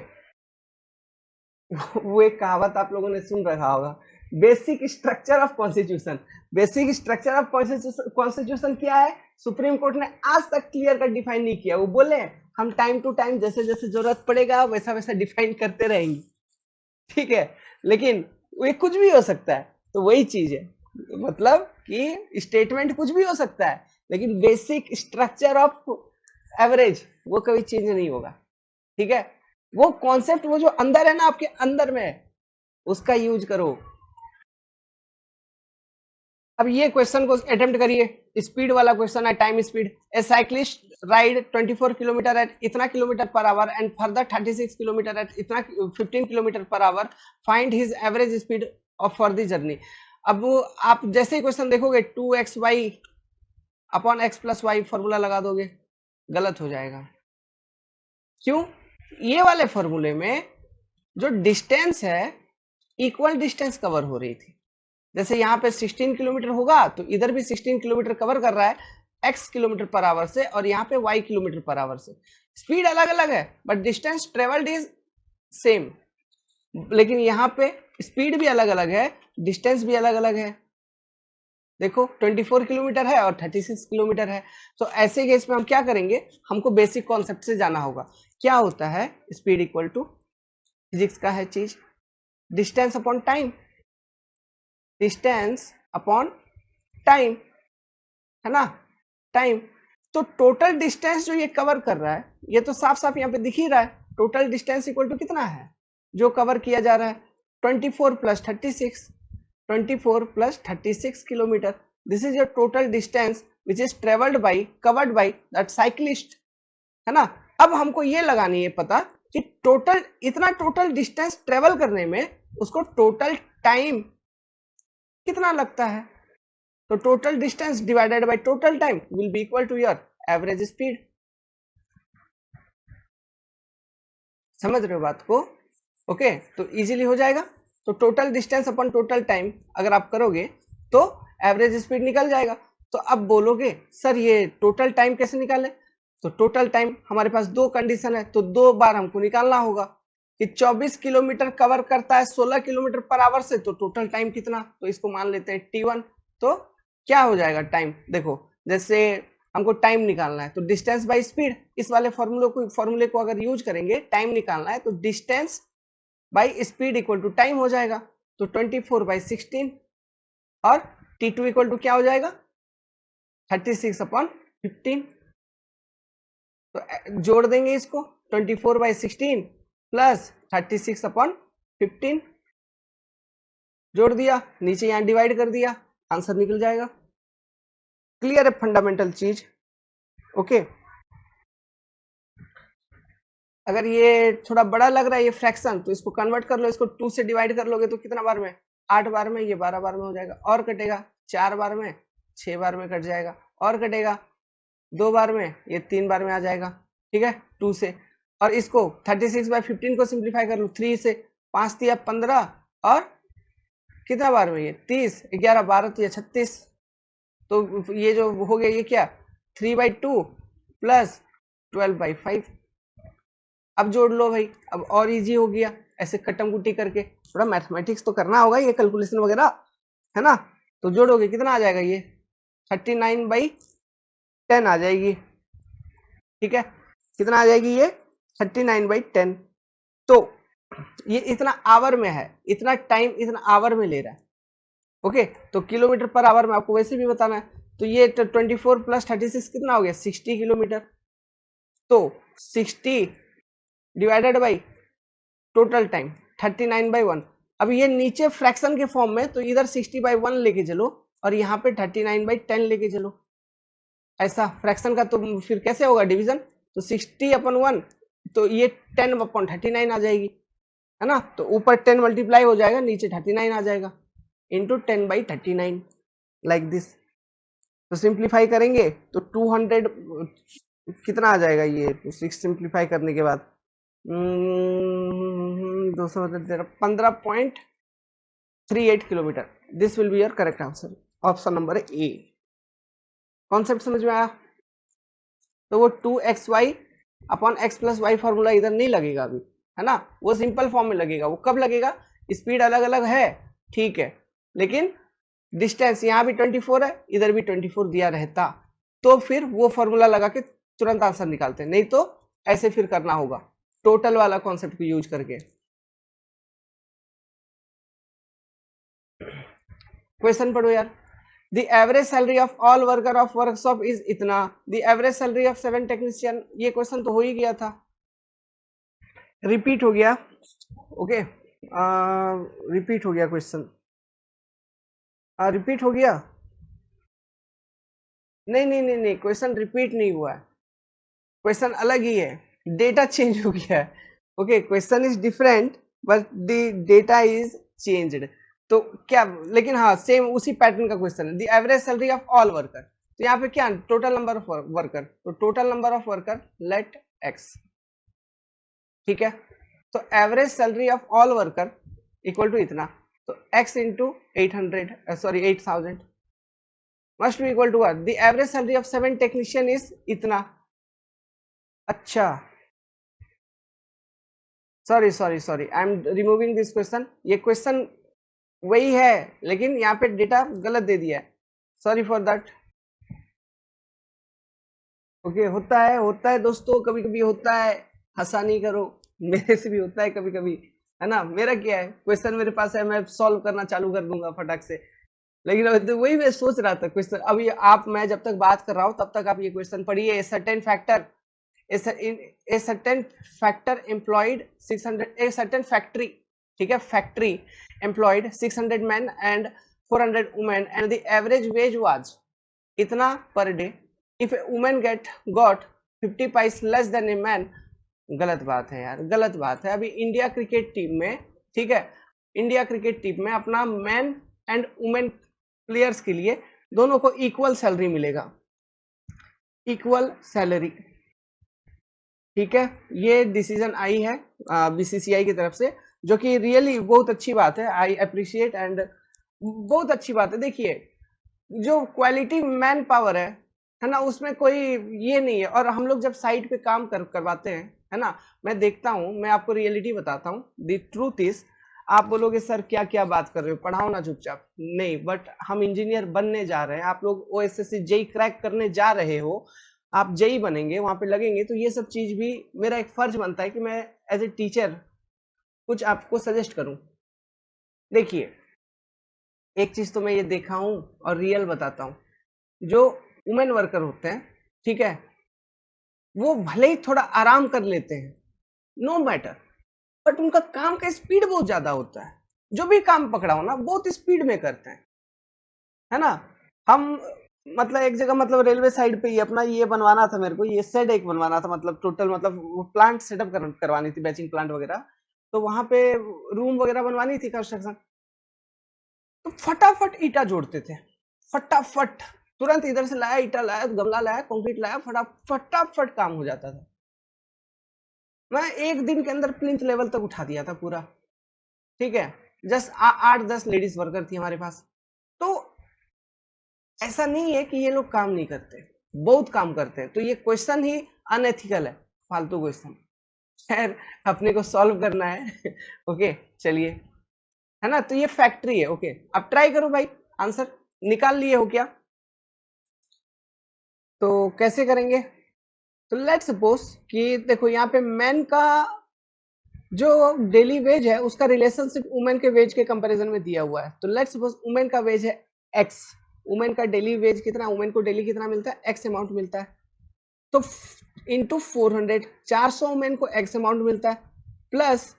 वो एक कहावत आप लोगों ने सुन रखा होगा, basic structure of constitution. Basic structure of constitution क्या है, सुप्रीम कोर्ट ने आज तक क्लियर कट डिफाइन नहीं किया। वो बोले हम टाइम टू टाइम जैसे जैसे जरूरत पड़ेगा वैसा वैसा डिफाइन करते रहेंगे, ठीक है, लेकिन वो कुछ भी हो सकता है। तो वही चीज है, मतलब कि स्टेटमेंट कुछ भी हो सकता है, लेकिन बेसिक स्ट्रक्चर ऑफ एवरेज वो कभी चेंज नहीं होगा, ठीक है। वो कॉन्सेप्ट वो जो अंदर है ना, आपके अंदर में है, उसका यूज करो। अब ये क्वेश्चन को अटेम्प्ट करिए, स्पीड वाला क्वेश्चन है, time speed. A cyclist ride 24 kilometre at इतना kilometre per hour and further 36 kilometre at इतना 15 kilometre per hour, find his average speed of for the journey. अब वो आप जैसे ही क्वेश्चन देखोगे 2xy upon x + y formula लगा दोगे, गलत हो जाएगा। क्यों, ये वाले फॉर्मूले में जो डिस्टेंस है इक्वल डिस्टेंस कवर हो रही थी। जैसे यहाँ पे 16 किलोमीटर होगा तो इधर भी 16 किलोमीटर कवर कर रहा है x किलोमीटर पर आवर से, और यहाँ पे y किलोमीटर पर आवर से। स्पीड अलग अलग है but distance travelled is same, लेकिन यहाँ पे स्पीड भी अलग अलग है, डिस्टेंस भी अलग अलग है। देखो 24 किलोमीटर है और 36 किलोमीटर है। तो ऐसे केस में हम क्या करेंगे, हमको बेसिक कॉन्सेप्ट से जाना होगा। क्या होता है स्पीड इक्वल टू, फिजिक्स का है चीज, distance upon time, distance upon time, है ना, टाइम। तो टोटल डिस्टेंस जो ये कवर कर रहा है, ये तो साफ साफ यहाँ पे दिख ही रहा है, टोटल डिस्टेंस इक्वल टू कितना है जो कवर किया जा रहा है, 24 plus 36, 24 plus 36 kilometre. This is your total distance which is travelled by, covered by that cyclist, है ना। अब हमको ये लगानी है पता कि टोटल, इतना टोटल डिस्टेंस ट्रेवल करने में उसको टोटल टाइम कितना लगता है। तो total distance divided by total time will be equal to your average speed. समझ रहे हो बात को? ओके, तो इजीली हो जाएगा। तो total distance upon total time अगर आप करोगे तो एवरेज स्पीड निकल जाएगा। तो अब बोलोगे सर ये टोटल टाइम कैसे निकाले? तो टोटल टाइम हमारे पास दो कंडीशन है, तो दो बार हमको निकालना होगा कि 24 किलोमीटर कवर करता है 16 किलोमीटर पर आवर से, तो टोटल टाइम कितना, तो इसको मान लेते हैं t1। तो क्या हो जाएगा टाइम, देखो जैसे हमको टाइम निकालना है तो डिस्टेंस बाय स्पीड, इस वाले फॉर्मूले को अगर यूज करेंगे, टाइम निकालना है तो distance by speed equal to time हो जाएगा। तो 24/16 और t2 इक्वल टू क्या हो जाएगा 36/15। तो जोड़ देंगे इसको, 24/16 प्लस 36/15, जोड़ दिया, नीचे यहां डिवाइड कर दिया, आंसर निकल जाएगा। क्लियर है फंडामेंटल चीज? ओके। अगर ये थोड़ा बड़ा लग रहा है ये फ्रैक्शन, तो इसको कन्वर्ट कर लो, इसको 2 से डिवाइड कर लोगे तो कितना बार में, 8 बार में, ये 12 बार में हो जाएगा। और कटेगा 4 बार में, 6 बार में कट जाएगा, और कटेगा 2 बार में, ये 3 बार में आ जाएगा। ठीक है, 2 से। और इसको 36/15 को सिंप्लीफाई कर लो, 3 से, 5 दिया 15, और कितना बार में, ये 30, 11 12 दिया 36। तो ये जो हो गया ये क्या, 3/2 प्लस 12/5। अब जोड़ लो भाई, अब और इजी हो गया, ऐसे कटम कुटी करके। थोड़ा मैथमेटिक्स तो करना होगा, ये कैलकुलेशन वगैरह, है ना। तो जोड़ोगे कितना आ जाएगा, ये 39/10 आ जाएगी। ठीक है, कितना आ जाएगी ये 39/10। तो ये इतना आवर में है, इतना टाइम इतना आवर में ले रहा है। ओके, तो किलोमीटर पर आवर में आपको वैसे भी बताना है। तो ये 24 प्लस 36 कितना हो गया 60 किलोमीटर। तो 60 डिवाइडेड बाई टोटल टाइम 39/1। अब ये नीचे फ्रैक्शन के फॉर्म में, तो इधर 60/1 लेके चलो और यहाँ पे 39/10 लेके चलो। ऐसा फ्रैक्शन का तो फिर कैसे होगा डिवीजन, तो 60/1, तो ये 10/39 आ जाएगी, है ना। तो ऊपर 10 मल्टीप्लाई हो जाएगा, नीचे 39 आ जाएगा, इंटू 10/39, लाइक दिस। तो सिंप्लीफाई करेंगे तो 200 कितना आ जाएगा, ये 6 सिंप्लीफाई करने के बाद 15.38 kilometre. This will be your correct answer, option number A. Concept समझ में आया? तो वो 2xy/x+y फॉर्मूला इधर नहीं लगेगा अभी, है ना, वो सिंपल फॉर्म में लगेगा। वो कब लगेगा, स्पीड अलग अलग है, ठीक है, लेकिन डिस्टेंस यहाँ भी 24 है, इधर भी 24 दिया रहता, तो फिर वो फॉर्मूला लगा के तुरंत आंसर निकालते, नहीं तो ऐसे फिर करना होगा टोटल वाला कॉन्सेप्ट को यूज करके। क्वेश्चन पढ़ो यार। The average salary of all worker of workshop is इतना, the average salary of 7 technician. ये क्वेश्चन तो हो ही गया था, रिपीट हो गया। ओके, रिपीट हो गया क्वेश्चन, रिपीट हो गया। नहीं नहीं नहीं नहीं, क्वेश्चन रिपीट नहीं हुआ है, क्वेश्चन अलग ही है, डेटा चेंज हो गया है। Okay, question is different but the data is changed. तो क्या, लेकिन हाँ सेम उसी पैटर्न का क्वेश्चन है, the average salary of all worker. तो यहाँ पे क्या, टोटल नंबर ऑफ वर्कर, तो total number of worker let x. ठीक है, तो average salary of all worker equal to इतना, तो x into 8,000 must be equal to what, the average salary of 7 technician is इतना। अच्छा, sorry sorry sorry, I am removing this question. ये question वही है, लेकिन यहाँ पे डेटा गलत दे दिया है। Sorry for that. ओके, होता है दोस्तों, कभी कभी होता है। हंसा नहीं करो, मेरे से भी होता है कभी कभी, है ना। मेरा क्या है, क्वेश्चन मेरे पास है, मैं सॉल्व करना चालू कर दूंगा फटाक से। लेकिन तो वही मैं सोच रहा था क्वेश्चन, अभी आप, मैं जब तक बात कर रहा हूं तब तक आप ये क्वेश्चन पढ़िए। Certain factor, a certain factor employed 600, a certain factory, ठीक है, factory employed 600 men and 400 women and the average wage was इतना per day. If a woman got 50 paise less than a man, गलत बात है यार, गलत बात है। अभी इंडिया क्रिकेट टीम में, ठीक है, इंडिया क्रिकेट टीम में अपना मैन एंड वुमेन प्लेयर्स के लिए दोनों को इक्वल सैलरी मिलेगा, इक्वल सैलरी, ठीक है। ये डिसीजन आई है बीसीसीआई की तरफ से, जो कि रियली बहुत अच्छी बात है, आई अप्रिशिएट एंड बहुत अच्छी बात है। देखिए, जो क्वालिटी मैन पावर है ना, उसमें कोई ये नहीं है। और हम लोग जब साइट पे काम करवाते हैं, है ना, मैं देखता हूँ, मैं आपको रियलिटी बताता हूँ, द ट्रूथ इज, आप बोलोगे सर क्या क्या बात कर रहे हो, पढ़ाओ ना चुपचाप, नहीं, बट हम इंजीनियर बनने जा रहे हैं, आप लोग ओएसएससी जेई क्रैक करने जा रहे हो, आप जेई बनेंगे, वहां पे लगेंगे, तो ये सब चीज भी मेरा एक फर्ज बनता है कि मैं एज ए टीचर कुछ आपको सजेस्ट करूं। देखिए, एक चीज तो मैं ये देखा हूं और रियल बताता हूं, जो वुमेन वर्कर होते हैं, ठीक है, वो भले ही थोड़ा आराम कर लेते हैं, नो मैटर, बट उनका काम का स्पीड बहुत ज्यादा होता है। जो भी काम पकड़ा हो ना, बहुत स्पीड में करते हैं, है ना। हम, मतलब एक जगह, मतलब रेलवे साइड पे ही अपना ये बनवाना था मेरे को, ये सेड एक बनवाना था, मतलब टोटल, मतलब प्लांट सेटअप करवानी थी, बैचिंग प्लांट वगैरह, तो वहां पे रूम वगैरह बनवानी थी, कंस्ट्रक्शन। तो फटाफट ईटा जोड़ते थे, फटाफट, तुरंत इधर से लाया, ईटा लाया, गमला लाया, कंक्रीट लाया, फटाफट काम हो जाता था। मैं एक दिन के अंदर प्लिंथ लेवल तक उठा दिया था पूरा, ठीक है। जस्ट 8-10 लेडीज वर्कर थी हमारे पास। तो ऐसा नहीं है कि ये लोग काम नहीं करते, बहुत काम करते हैं। तो ये क्वेश्चन ही अनएथिकल है, फालतू क्वेश्चन। खैर, अपने को सॉल्व करना है ओके, चलिए, है ना। तो ये फैक्ट्री है, ओके, अब ट्राई करो भाई, आंसर निकाल लिए हो क्या? तो कैसे करेंगे? तो लेट्स सपोज कि देखो, यहाँ पे मैन का जो डेली वेज है उसका रिलेशनशिप वुमेन के वेज के कंपैरिजन में दिया हुआ है। तो लेट्स सपोज वुमेन का वेज है एक्स, वुमेन का डेली वेज कितना, वुमेन को डेली कितना मिलता है, एक्स अमाउंट मिलता है। तो इंटू 400, 400 वुमेन को एक्स अमाउंट मिलता है, प्लस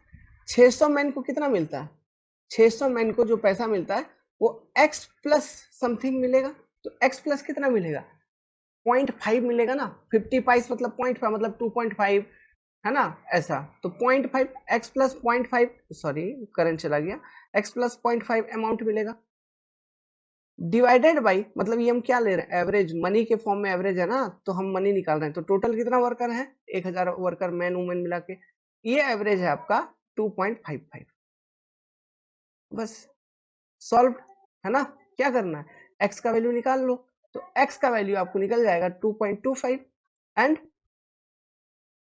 600 मैन को कितना मिलता है, 600 मैन को जो पैसा मिलता है वो एक्स प्लस समथिंग मिलेगा। तो एक्स प्लस कितना मिलेगा, 0.5 मिलेगा ना, 50 पाइस मतलब 0.5 मतलब 2.5, है ना, ऐसा। तो 0.5 एक्स प्लस 0.5, सॉरी करंट चला गया, एक्स प्लस 0.5 अमाउंट मिलेगा, डिवाइडेड बाई, मतलब ये हम क्या ले रहे हैं, एवरेज, मनी के फॉर्म में एवरेज है ना, तो हम मनी निकाल रहे हैं। तो टोटल कितना वर्कर है, 1000 वर्कर, मैन वुमेन मिला के, ये एवरेज है आपका 2.55। बस, सॉल्व, है ना। क्या करना है, एक्स का वैल्यू निकाल लो। तो एक्स का वैल्यू आपको निकल जाएगा 2.25, एंड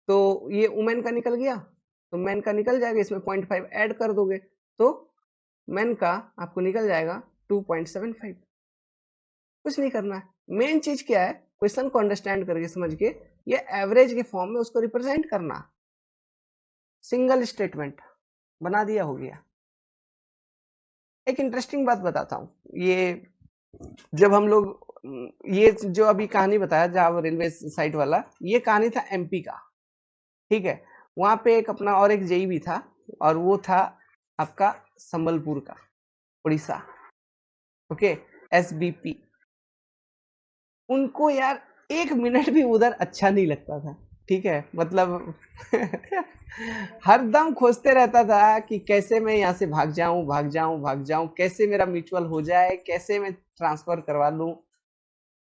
तो ये वुमेन का निकल गया, तो मैन का निकल जाएगा, इसमें 0.5 ऐड कर दोगे, तो मैन का आपको निकल जाएगा 2.75। कुछ नहीं करना है, मेन चीज क्या है, क्वेश्चन को अंडरस्टैंड करके, समझ के, ये एवरेज के फॉर्म में उसको रिप्रेजेंट करना, सिंगल स्टेटमेंट बना दिया, हो गया। एक इंटरेस्टिंग बात बताता हूँ, ये जब हम लोग, ये जो अभी कहानी बताया जहाँ रेलवे साइट वाला, ये कहानी था एमपी का, ठीक है। वहां पे एक अपना और एक जेई भी था, और वो था आपका संबलपुर का, उड़ीसा, ओके, एसबीपी। उनको यार एक मिनट भी उधर अच्छा नहीं लगता था, ठीक है, मतलब हर दम खोजते रहता था कि कैसे मैं यहाँ से भाग जाऊं, भाग जाऊं, भाग जाऊं, कैसे मेरा म्यूचुअल हो जाए, कैसे मैं ट्रांसफर करवा लूं,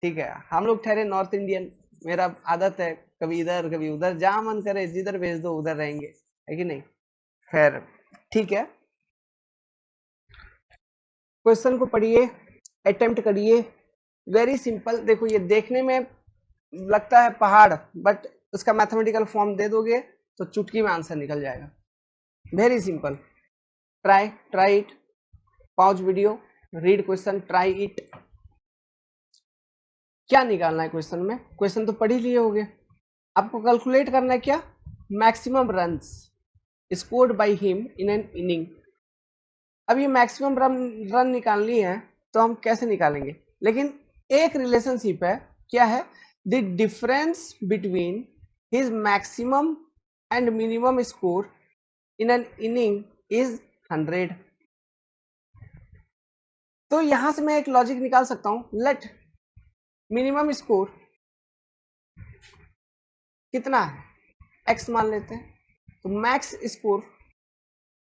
ठीक है। हम लोग ठहरे नॉर्थ इंडियन, मेरा आदत है कभी इधर कभी उधर, जहां मन करे जिधर भेज दो उधर रहेंगे, है कि नहीं। खैर, ठीक है, क्वेश्चन को पढ़िए, अटेम्प्ट करिए, वेरी सिंपल। देखो, ये देखने में लगता है पहाड़, बट उसका मैथमेटिकल फॉर्म दे दोगे तो चुटकी में आंसर निकल जाएगा, very simple. Try it, pause video, read question, try it, क्या निकालना है क्वेश्चन में? क्वेश्चन तो पढ़ ही लिए होगे। आपको कैलकुलेट करना है क्या? Maximum runs scored by him in an inning. अब ये मैक्सिमम रन निकालनी है तो हम कैसे निकालेंगे? लेकिन एक रिलेशनशिप है, क्या है? The difference between his maximum and minimum score in an inning is 100। तो यहां से मैं एक लॉजिक निकाल सकता हूं, लेट मिनिमम स्कोर कितना है, x मान लेते हैं, तो मैक्स स्कोर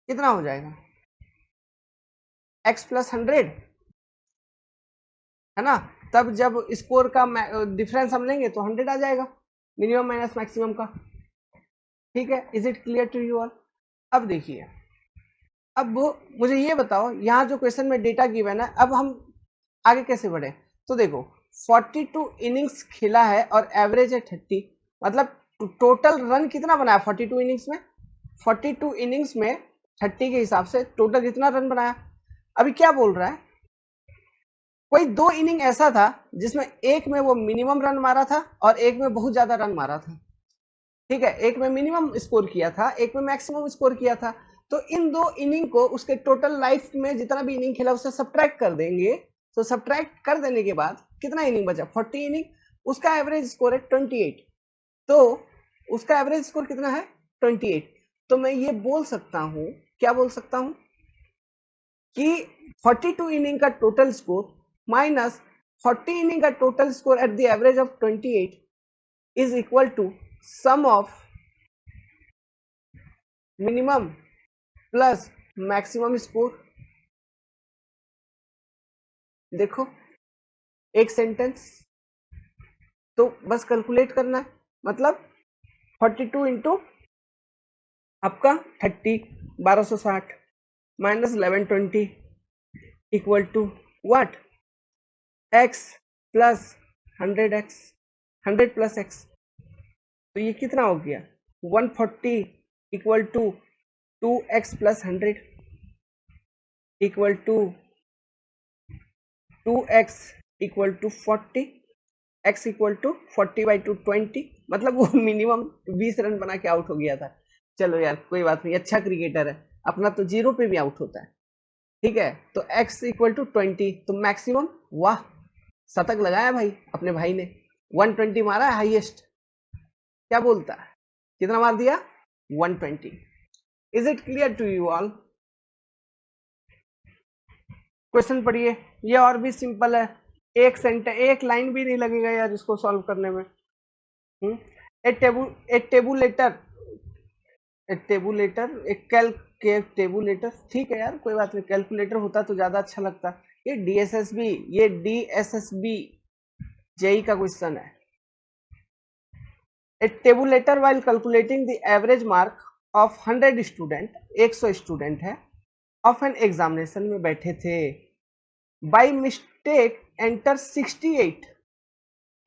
कितना हो जाएगा? x प्लस 100 है ना। तब जब स्कोर का डिफरेंस हम लेंगे तो 100 आ जाएगा, मिनिमम माइनस मैक्सिमम का। ठीक है, is it clear to you all? अब देखिए, अब मुझे ये बताओ, यहाँ जो क्वेश्चन में डेटा गिवन है, अब हम आगे कैसे बढ़े? तो देखो 42 इनिंग्स खेला है और एवरेज है 30, मतलब टोटल रन कितना बनाया 42 इनिंग्स में? 42 इनिंग्स में 30 के हिसाब से टोटल कितना रन बनाया? अभी क्या बोल रहा है, कोई दो इनिंग ऐसा था जिसमें एक में वो मिनिमम रन मारा था और एक में बहुत ज्यादा रन मारा था। ठीक है, एक में मिनिमम स्कोर किया था, एक में मैक्सिमम स्कोर किया था। तो इन दो इनिंग को उसके टोटल लाइफ में जितना भी इनिंग खेला उससे सब्ट्रैक्ट कर देंगे। तो सब्ट्रैक्ट कर देने के बाद कितना इनिंग बचा? 40 इनिंग। उसका एवरेज स्कोर है 28। तो उसका एवरेज स्कोर कितना है? 28। तो मैं ये बोल सकता हूं, क्या बोल सकता हूं कि 42 इनिंग का टोटल स्कोर माइनस 40 इनिंग का total score at the average of 28 is equal to sum of minimum plus maximum score. देखो एक सेंटेंस, तो बस कैलकुलेट करना है, मतलब 42 इंटू आपका 30 1260 minus 1120 equal to what? x plus 100x, 100 plus x। तो ये कितना हो गया? 140 equal to 2x plus 100 equal to 2x equal to 40, x equal to 40/2 20, मतलब वो मिनिमम 20 रन बना के आउट हो गया था। चलो यार कोई बात नहीं, अच्छा क्रिकेटर है, अपना तो 0 पे भी आउट होता है। ठीक है, तो x इक्वल टू 20, तो मैक्सिमम, वाह शतक लगाया भाई अपने भाई ने, 120 मारा है हाईएस्ट। क्या बोलता है, कितना मार दिया? 120। Is it clear to you all? Question पढ़िए, ये और भी सिंपल है, एक सेंटेंस, एक लाइन भी नहीं लगेगा यार इसको सॉल्व करने में। ए टेबुलेटर, एक टेबुलेटर, ठीक है यार कोई बात नहीं, कैलकुलेटर होता तो ज्यादा अच्छा लगता। ये डीएसएसबी जेई का क्वेश्चन है। A tabulator while calculating the average mark of 100 student, 100 student है, ऑफ एन एग्जामिनेशन में बैठे थे, by mistake enter 68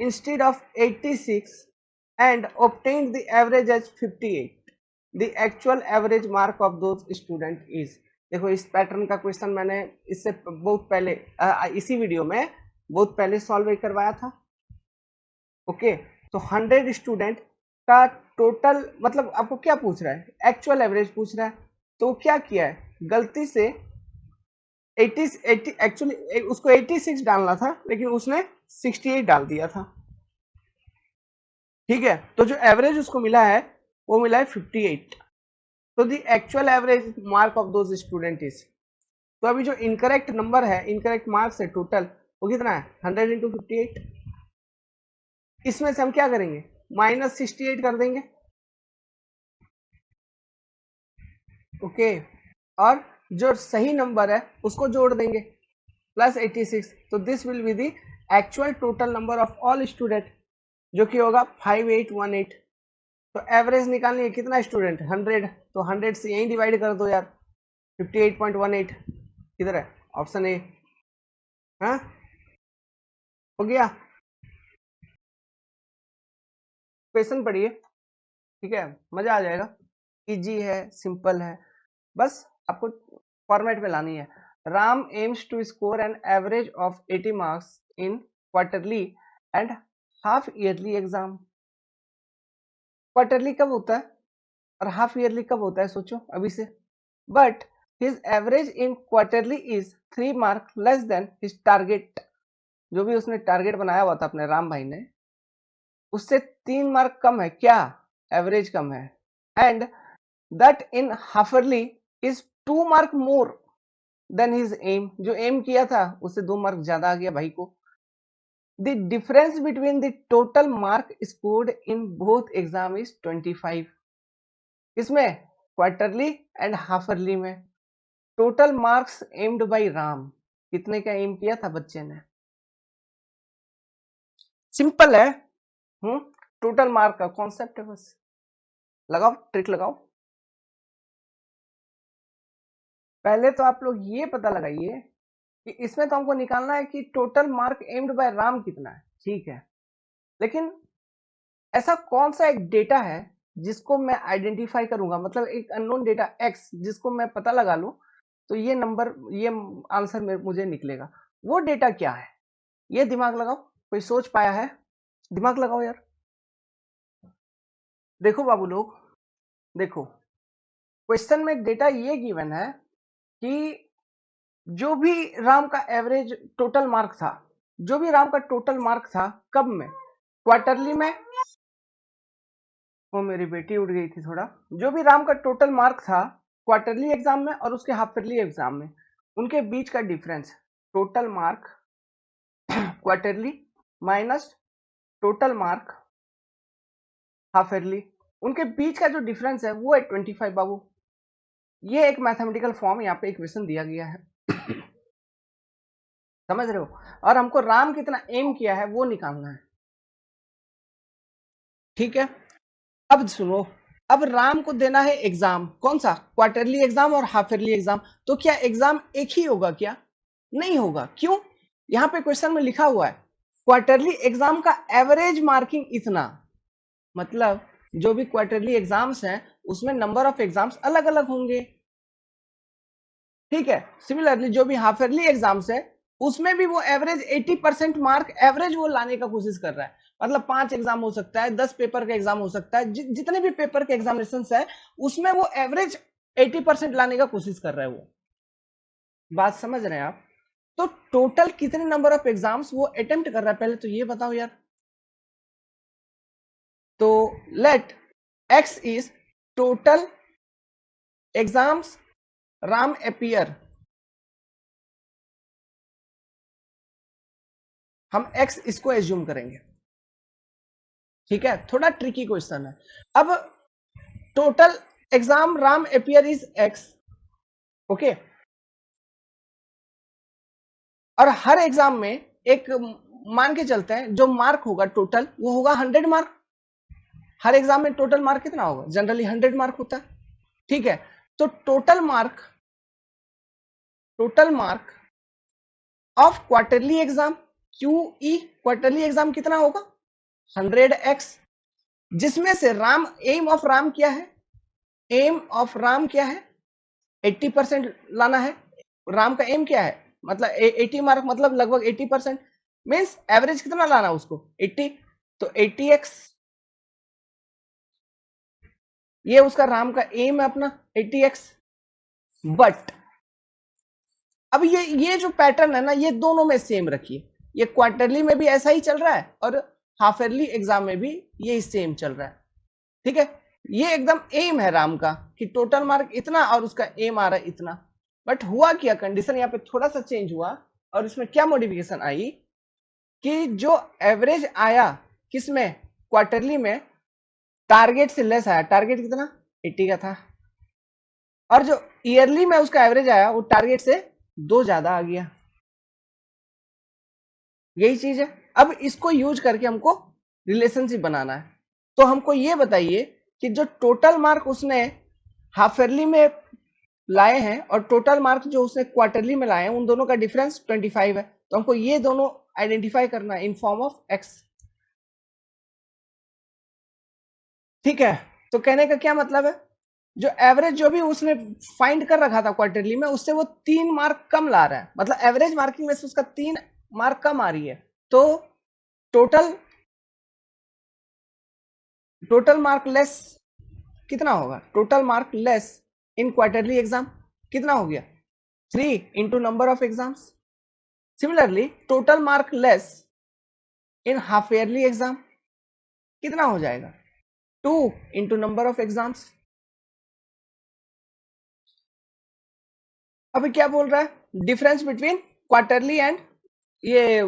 instead of 86 and obtained the average as 58. The actual average mark of those student is। देखो इस pattern का question मैंने इससे बहुत पहले इसी वीडियो में बहुत पहले सॉल्व करवाया था। ओके, तो 100 स्टूडेंट का टोटल, मतलब आपको क्या पूछ रहा है? एक्चुअल एवरेज पूछ रहा है। तो क्या किया है, गलती से 80 एक्चुअली उसको 86 डालना था लेकिन उसने 68 डाल दिया था। ठीक है, तो जो एवरेज उसको मिला है वो मिला है 58। तो the actual average mark of those student is, तो अभी जो इनकरेक्ट नंबर है, इनकरेक्ट मार्क्स है टोटल, वो कितना है? 100 इंटू 58। इसमें से हम क्या करेंगे? माइनस 68 कर देंगे। ओके, और जो सही नंबर है उसको जोड़ देंगे प्लस 86, तो this will be the actual total number of all student, जो कि होगा 5818। तो एवरेज निकालनी है, कितना स्टूडेंट? 100, तो 100 से यही डिवाइड कर दो यार, 58.18 किधर है? Option A. हाँ हो गया। क्वेश्चन पढ़िए, ठीक है, मजा आ जाएगा, इजी है, सिंपल है, बस आपको फॉर्मेट में लानी है। Ram aims to score an average of 80 marks in quarterly and half yearly exam. Quarterly कब होता है और हाफ ईयरली कब होता है, सोचो अभी से। But his average in quarterly is 3 mark less than his target. जो भी उसने टारगेट बनाया हुआ था अपने राम भाई ने, उससे 3 मार्क कम है क्या, एवरेज कम है। And that in half-yearly is 2 mark more than his aim. जो एम किया था उससे 2 मार्क ज्यादा आ गया भाई को। The difference between the total mark scored in both exam is 25। इसमें क्वार्टरली एंड हाफरली में total marks aimed by Ram, कितने का एम किया था बच्चे ने। सिंपल है। टोटल मार्क का कॉन्सेप्ट है, बस लगाओ, ट्रिक लगाओ। पहले तो आप लोग ये पता लगाइए कि इसमें तो हमको निकालना है कि total mark aimed by Ram कितना है, ठीक है। लेकिन ऐसा कौन सा एक डेटा है जिसको मैं आइडेंटिफाई करूंगा, मतलब एक अननोन डेटा एक्स जिसको मैं पता लगा लूं तो ये नंबर, ये आंसर मुझे निकलेगा। वो डेटा क्या है, ये दिमाग लगाओ। कोई सोच पाया है? दिमाग लगाओ यार। देखो बाबू लोग, देखो क्वेश्चन में डेटा ये गिवन है कि जो भी राम का एवरेज टोटल मार्क था, जो भी राम का टोटल मार्क था, कब में, क्वार्टरली में। वो मेरी बेटी उड़ गई थी थोड़ा। जो भी राम का टोटल मार्क था क्वार्टरली एग्जाम में और उसके हाफ ईयरली एग्जाम में, उनके बीच का difference, total mark quarterly minus total mark half yearly, उनके बीच का जो डिफरेंस है वो है 25 बाबू। ये एक मैथमेटिकल फॉर्म यहाँ पे इक्वेशन दिया गया है। समझ रहे हो? और हमको राम कितना एम किया है वो निकालना है, ठीक है। अब सुनो, अब राम को देना है एग्जाम, कौन सा, क्वार्टरली एग्जाम और हाफ ईयरली एग्जाम। तो क्या एग्जाम एक ही होगा क्या? नहीं होगा। क्यों? यहां पे क्वेश्चन में लिखा हुआ है क्वार्टरली एग्जाम का एवरेज मार्किंग इतना, मतलब जो भी क्वार्टरली एग्जाम्स हैं उसमें नंबर ऑफ एग्जाम्स अलग अलग होंगे, ठीक है। सिमिलरली जो भी हाफ ईयरली एग्जाम्स है उसमें भी वो एवरेज 80% मार्क एवरेज वो लाने का कोशिश कर रहा है। मतलब 5 एग्जाम हो सकता है, 10 पेपर का एग्जाम हो सकता है, जितने भी पेपर के एग्जामिनेशन है उसमें वो एवरेज 80% लाने का कोशिश कर रहा है वो। बात समझ रहे हैं आप? तो टोटल कितने नंबर ऑफ एग्जाम्स वो अटेम्प्ट कर रहा है, पहले तो ये बताओ यार। तो let x is total exams Ram appear, हम एक्स इसको एज्यूम करेंगे, ठीक है। थोड़ा ट्रिकी क्वेश्चन है। अब total exam Ram appear is x, okay. और हर एग्जाम में एक मान के चलते हैं जो मार्क होगा टोटल वो होगा 100 मार्क। हर एग्जाम में टोटल मार्क कितना होगा, जनरली 100 मार्क होता है, ठीक है। तो total mark of quarterly exam, QE quarterly exam कितना होगा, 100x, जिसमें से राम, एम ऑफ राम क्या है, एम ऑफ राम क्या है, 80% लाना है। राम का एम क्या है, मतलब 80 मार्क, मतलब लगभग 80%, मीन्स एवरेज कितना लाना उसको, 80। तो 80x, ये उसका राम का एम है अपना 80x। बट अब ये जो पैटर्न है ना, ये दोनों में सेम रखिए। ये क्वार्टरली में भी ऐसा ही चल रहा है और हाफ ईयरली एग्जाम में भी ये सेम चल रहा है, ठीक है। ये एकदम एम है राम का कि टोटल मार्क इतना और उसका एम आ रहा है इतना। बट हुआ क्या, कंडीशन यहाँ पे थोड़ा सा चेंज हुआ और इसमें क्या मॉडिफिकेशन आई कि जो एवरेज आया किसमें, क्वार्टरली में, टारगेट से लेस आया। टारगेट कितना, 80 का था। और जो ईयरली में उसका एवरेज आया वो टारगेट से 2 ज्यादा आ गया। यही चीज है। अब इसको यूज करके हमको रिलेशनशिप बनाना है। तो हमको ये बताइए कि जो टोटल मार्क उसने हाफ ईयरली में लाए हैं और टोटल मार्क जो उसने क्वार्टरली में लाए हैं, उन दोनों का डिफरेंस 25 है। तो हमको ये दोनों आइडेंटिफाई करना है इन फॉर्म ऑफ एक्स, ठीक है। तो कहने का क्या मतलब है, जो एवरेज जो भी उसने फाइंड कर रखा था क्वार्टरली में, उससे वो 3 मार्क कम ला रहा है, मतलब एवरेज मार्किंग में से उसका 3 मार्क कम आ रही है। तो टोटल टोटल मार्क लेस कितना होगा? Total mark less in quarterly exam कितना हो गया? 3 into number of exams. Similarly total mark less in half yearly exam कितना हो जाएगा? 2 इंटू नंबर ऑफ एग्जाम्स। अभी क्या बोल रहा है? डिफरेंस बिटवीन क्वार्टरली एंड ये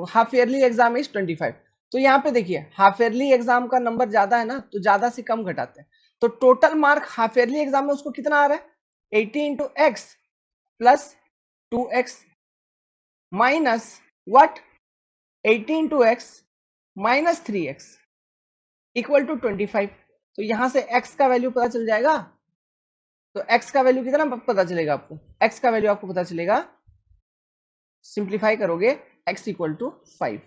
हाफ ईयरली एग्जाम इज 25। तो यहाँ पे देखिए हाफ ईयरली एग्जाम का नंबर ज्यादा है ना, तो ज्यादा से कम घटाते हैं। तो total mark half yearly exam में उसको कितना आ रहा है? 80 into x plus 2x minus what 80 into x minus 3x equal to 25। तो यहां से x का वैल्यू पता चल जाएगा। तो x का वैल्यू कितना पता चलेगा आपको? x का वैल्यू आपको पता चलेगा, सिंप्लीफाई करोगे x इक्वल टू 5।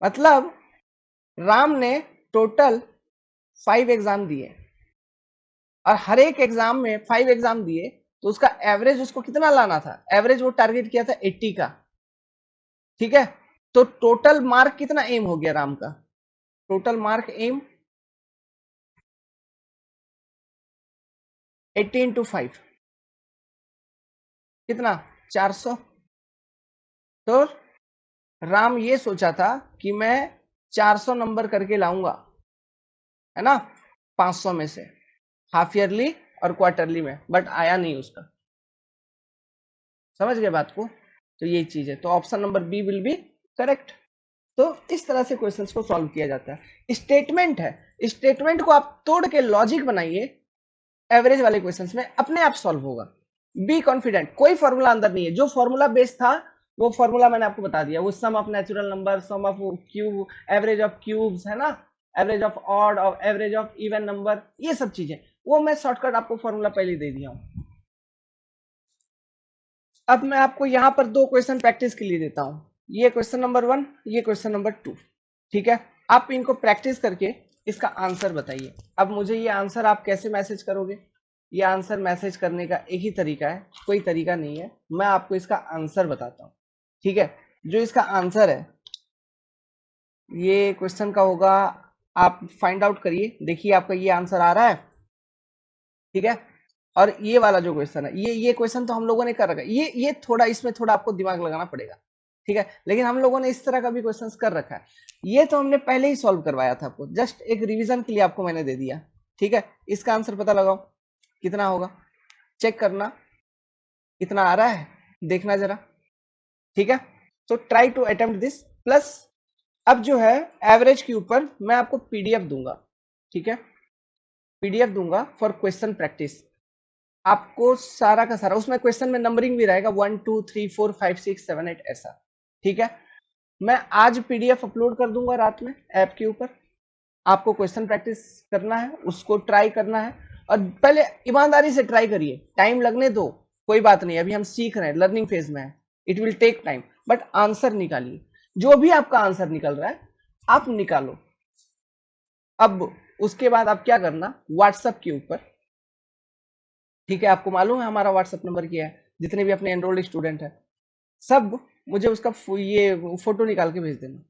मतलब राम ने टोटल 5 एग्जाम दिए और हर एक एग्जाम में 5 एग्जाम दिए, तो उसका एवरेज उसको कितना लाना था? एवरेज वो टारगेट किया था 80 का। ठीक है, तो टोटल मार्क कितना एम हो गया राम का? टोटल मार्क एम 80 इंटू 5 कितना? 400। तो राम ये सोचा था कि मैं 400 नंबर करके लाऊंगा, है ना, 500 में से हाफ ईयरली और क्वार्टरली में, बट आया नहीं उसका। समझ गए बात को? तो यही चीज है, तो option number B will be correct. तो इस तरह से क्वेश्चंस को सॉल्व किया जाता है। स्टेटमेंट है, स्टेटमेंट को आप तोड़ के लॉजिक बनाइए, एवरेज वाले क्वेश्चंस में अपने आप सॉल्व होगा। बी कॉन्फिडेंट, कोई फॉर्मूला अंदर नहीं है। जो फॉर्मूला बेस था वो फॉर्मूला मैंने आपको बता दिया, वो sum of natural number, sum of cube, average of cubes, है ना, एवरेज ऑफ ऑड और एवरेज ऑफ इवन नंबर, ये सब चीजें वो मैं शॉर्टकट आपको फॉर्मूला पहले दे दिया हूं। अब मैं आपको यहां पर 2 क्वेश्चन प्रैक्टिस के लिए देता हूं, ये क्वेश्चन नंबर 1, ये क्वेश्चन नंबर 2। ठीक है, आप इनको प्रैक्टिस करके इसका आंसर बताइए। अब मुझे ये आंसर आप कैसे मैसेज करोगे? ये आंसर मैसेज करने का एक ही तरीका है, कोई तरीका नहीं है, मैं आपको इसका आंसर बताता हूं। ठीक है, जो इसका आंसर है ये क्वेश्चन का होगा, आप फाइंड आउट करिए, देखिए आपका ये आंसर आ रहा है। ठीक है, और ये वाला जो क्वेश्चन है, ये क्वेश्चन तो हम लोगों ने कर रखा है, ये थोड़ा, इसमें थोड़ा आपको दिमाग लगाना पड़ेगा। ठीक है, लेकिन हम लोगों ने इस तरह का भी क्वेश्चन कर रखा है। ये तो हमने पहले ही सॉल्व करवाया था आपको, जस्ट एक रिवीजन के लिए आपको मैंने दे दिया। ठीक है, इसका आंसर पता लगाओ कितना होगा, चेक करना कितना आ रहा है, देखना जरा। ठीक है, तो try to attempt this. Plus अब जो है एवरेज के ऊपर मैं आपको पीडीएफ दूंगा। ठीक है, पीडीएफ दूंगा फॉर क्वेश्चन प्रैक्टिस। आपको सारा का सारा, उसमें क्वेश्चन में नंबरिंग भी रहेगा 1 2 3 4 5 6 7 8 ऐसा। ठीक है, मैं आज पीडीएफ अपलोड कर दूंगा रात में ऐप के ऊपर। आपको क्वेश्चन प्रैक्टिस करना है, उसको ट्राई करना है, और पहले ईमानदारी से ट्राई करिए, टाइम लगने दो, कोई बात नहीं, अभी हम सीख रहे हैं, लर्निंग फेज में है, it will take time, but answer निकालिए। जो भी आपका आंसर निकल रहा है आप निकालो। अब उसके बाद आप क्या करना, व्हाट्सएप के ऊपर, ठीक है, आपको मालूम है हमारा व्हाट्सएप नंबर क्या है, जितने भी अपने एनरोल्ड स्टूडेंट है सब मुझे उसका ये फोटो निकाल के भेज देना।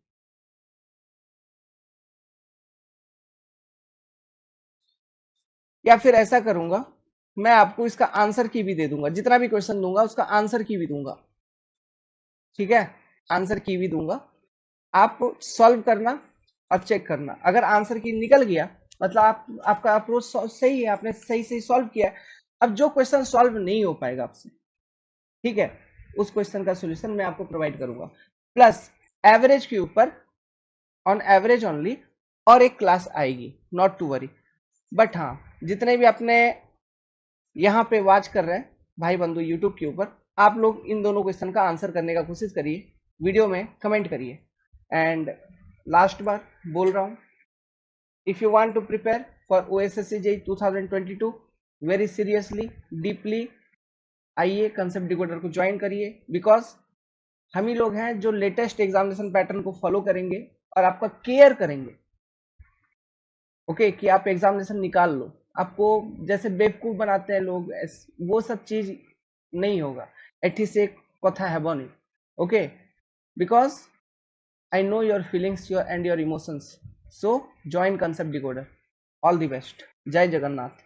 या फिर ऐसा करूंगा, मैं आपको इसका आंसर की भी दे दूंगा, जितना भी क्वेश्चन दूंगा उसका आंसर की भी दूंगा। ठीक है, आंसर की भी दूंगा, आप सॉल्व करना और चेक करना। अगर आंसर की निकल गया मतलब आपका अप्रोच सही है, आपने सही सही सॉल्व किया। अब जो क्वेश्चन सॉल्व नहीं हो पाएगा आपसे, ठीक है, उस क्वेश्चन का सोल्यूशन मैं आपको प्रोवाइड करूंगा, प्लस एवरेज के ऊपर, ऑन एवरेज ओनली, और एक क्लास आएगी, नॉट टू वरी। बट हाँ, जितने भी अपने यहाँ पे वॉच कर रहे हैं भाई बंधु यूट्यूब के ऊपर, आप लोग इन दोनों क्वेश्चन का आंसर करने का कोशिश करिए, वीडियो में कमेंट करिए। एंड लास्ट बार बोल रहा हूँ, if you want to prepare for OSSC JEE 2022 very seriously deeply, आइए कंसेप्ट डिकोडर को ज्वाइन करिए, बिकॉज हम ही लोग हैं जो लेटेस्ट एग्जामिनेशन पैटर्न को फॉलो करेंगे और आपका केयर करेंगे। ओके, कि आप एग्जामिनेशन निकाल लो, आपको जैसे बेवकूफ बनाते हैं लोग, वो सब चीज नहीं होगा। एठी से कथा है बनी, okay, because I know your feelings and your emotions. So join Concept Decoder. All the best. Jai Jagannath.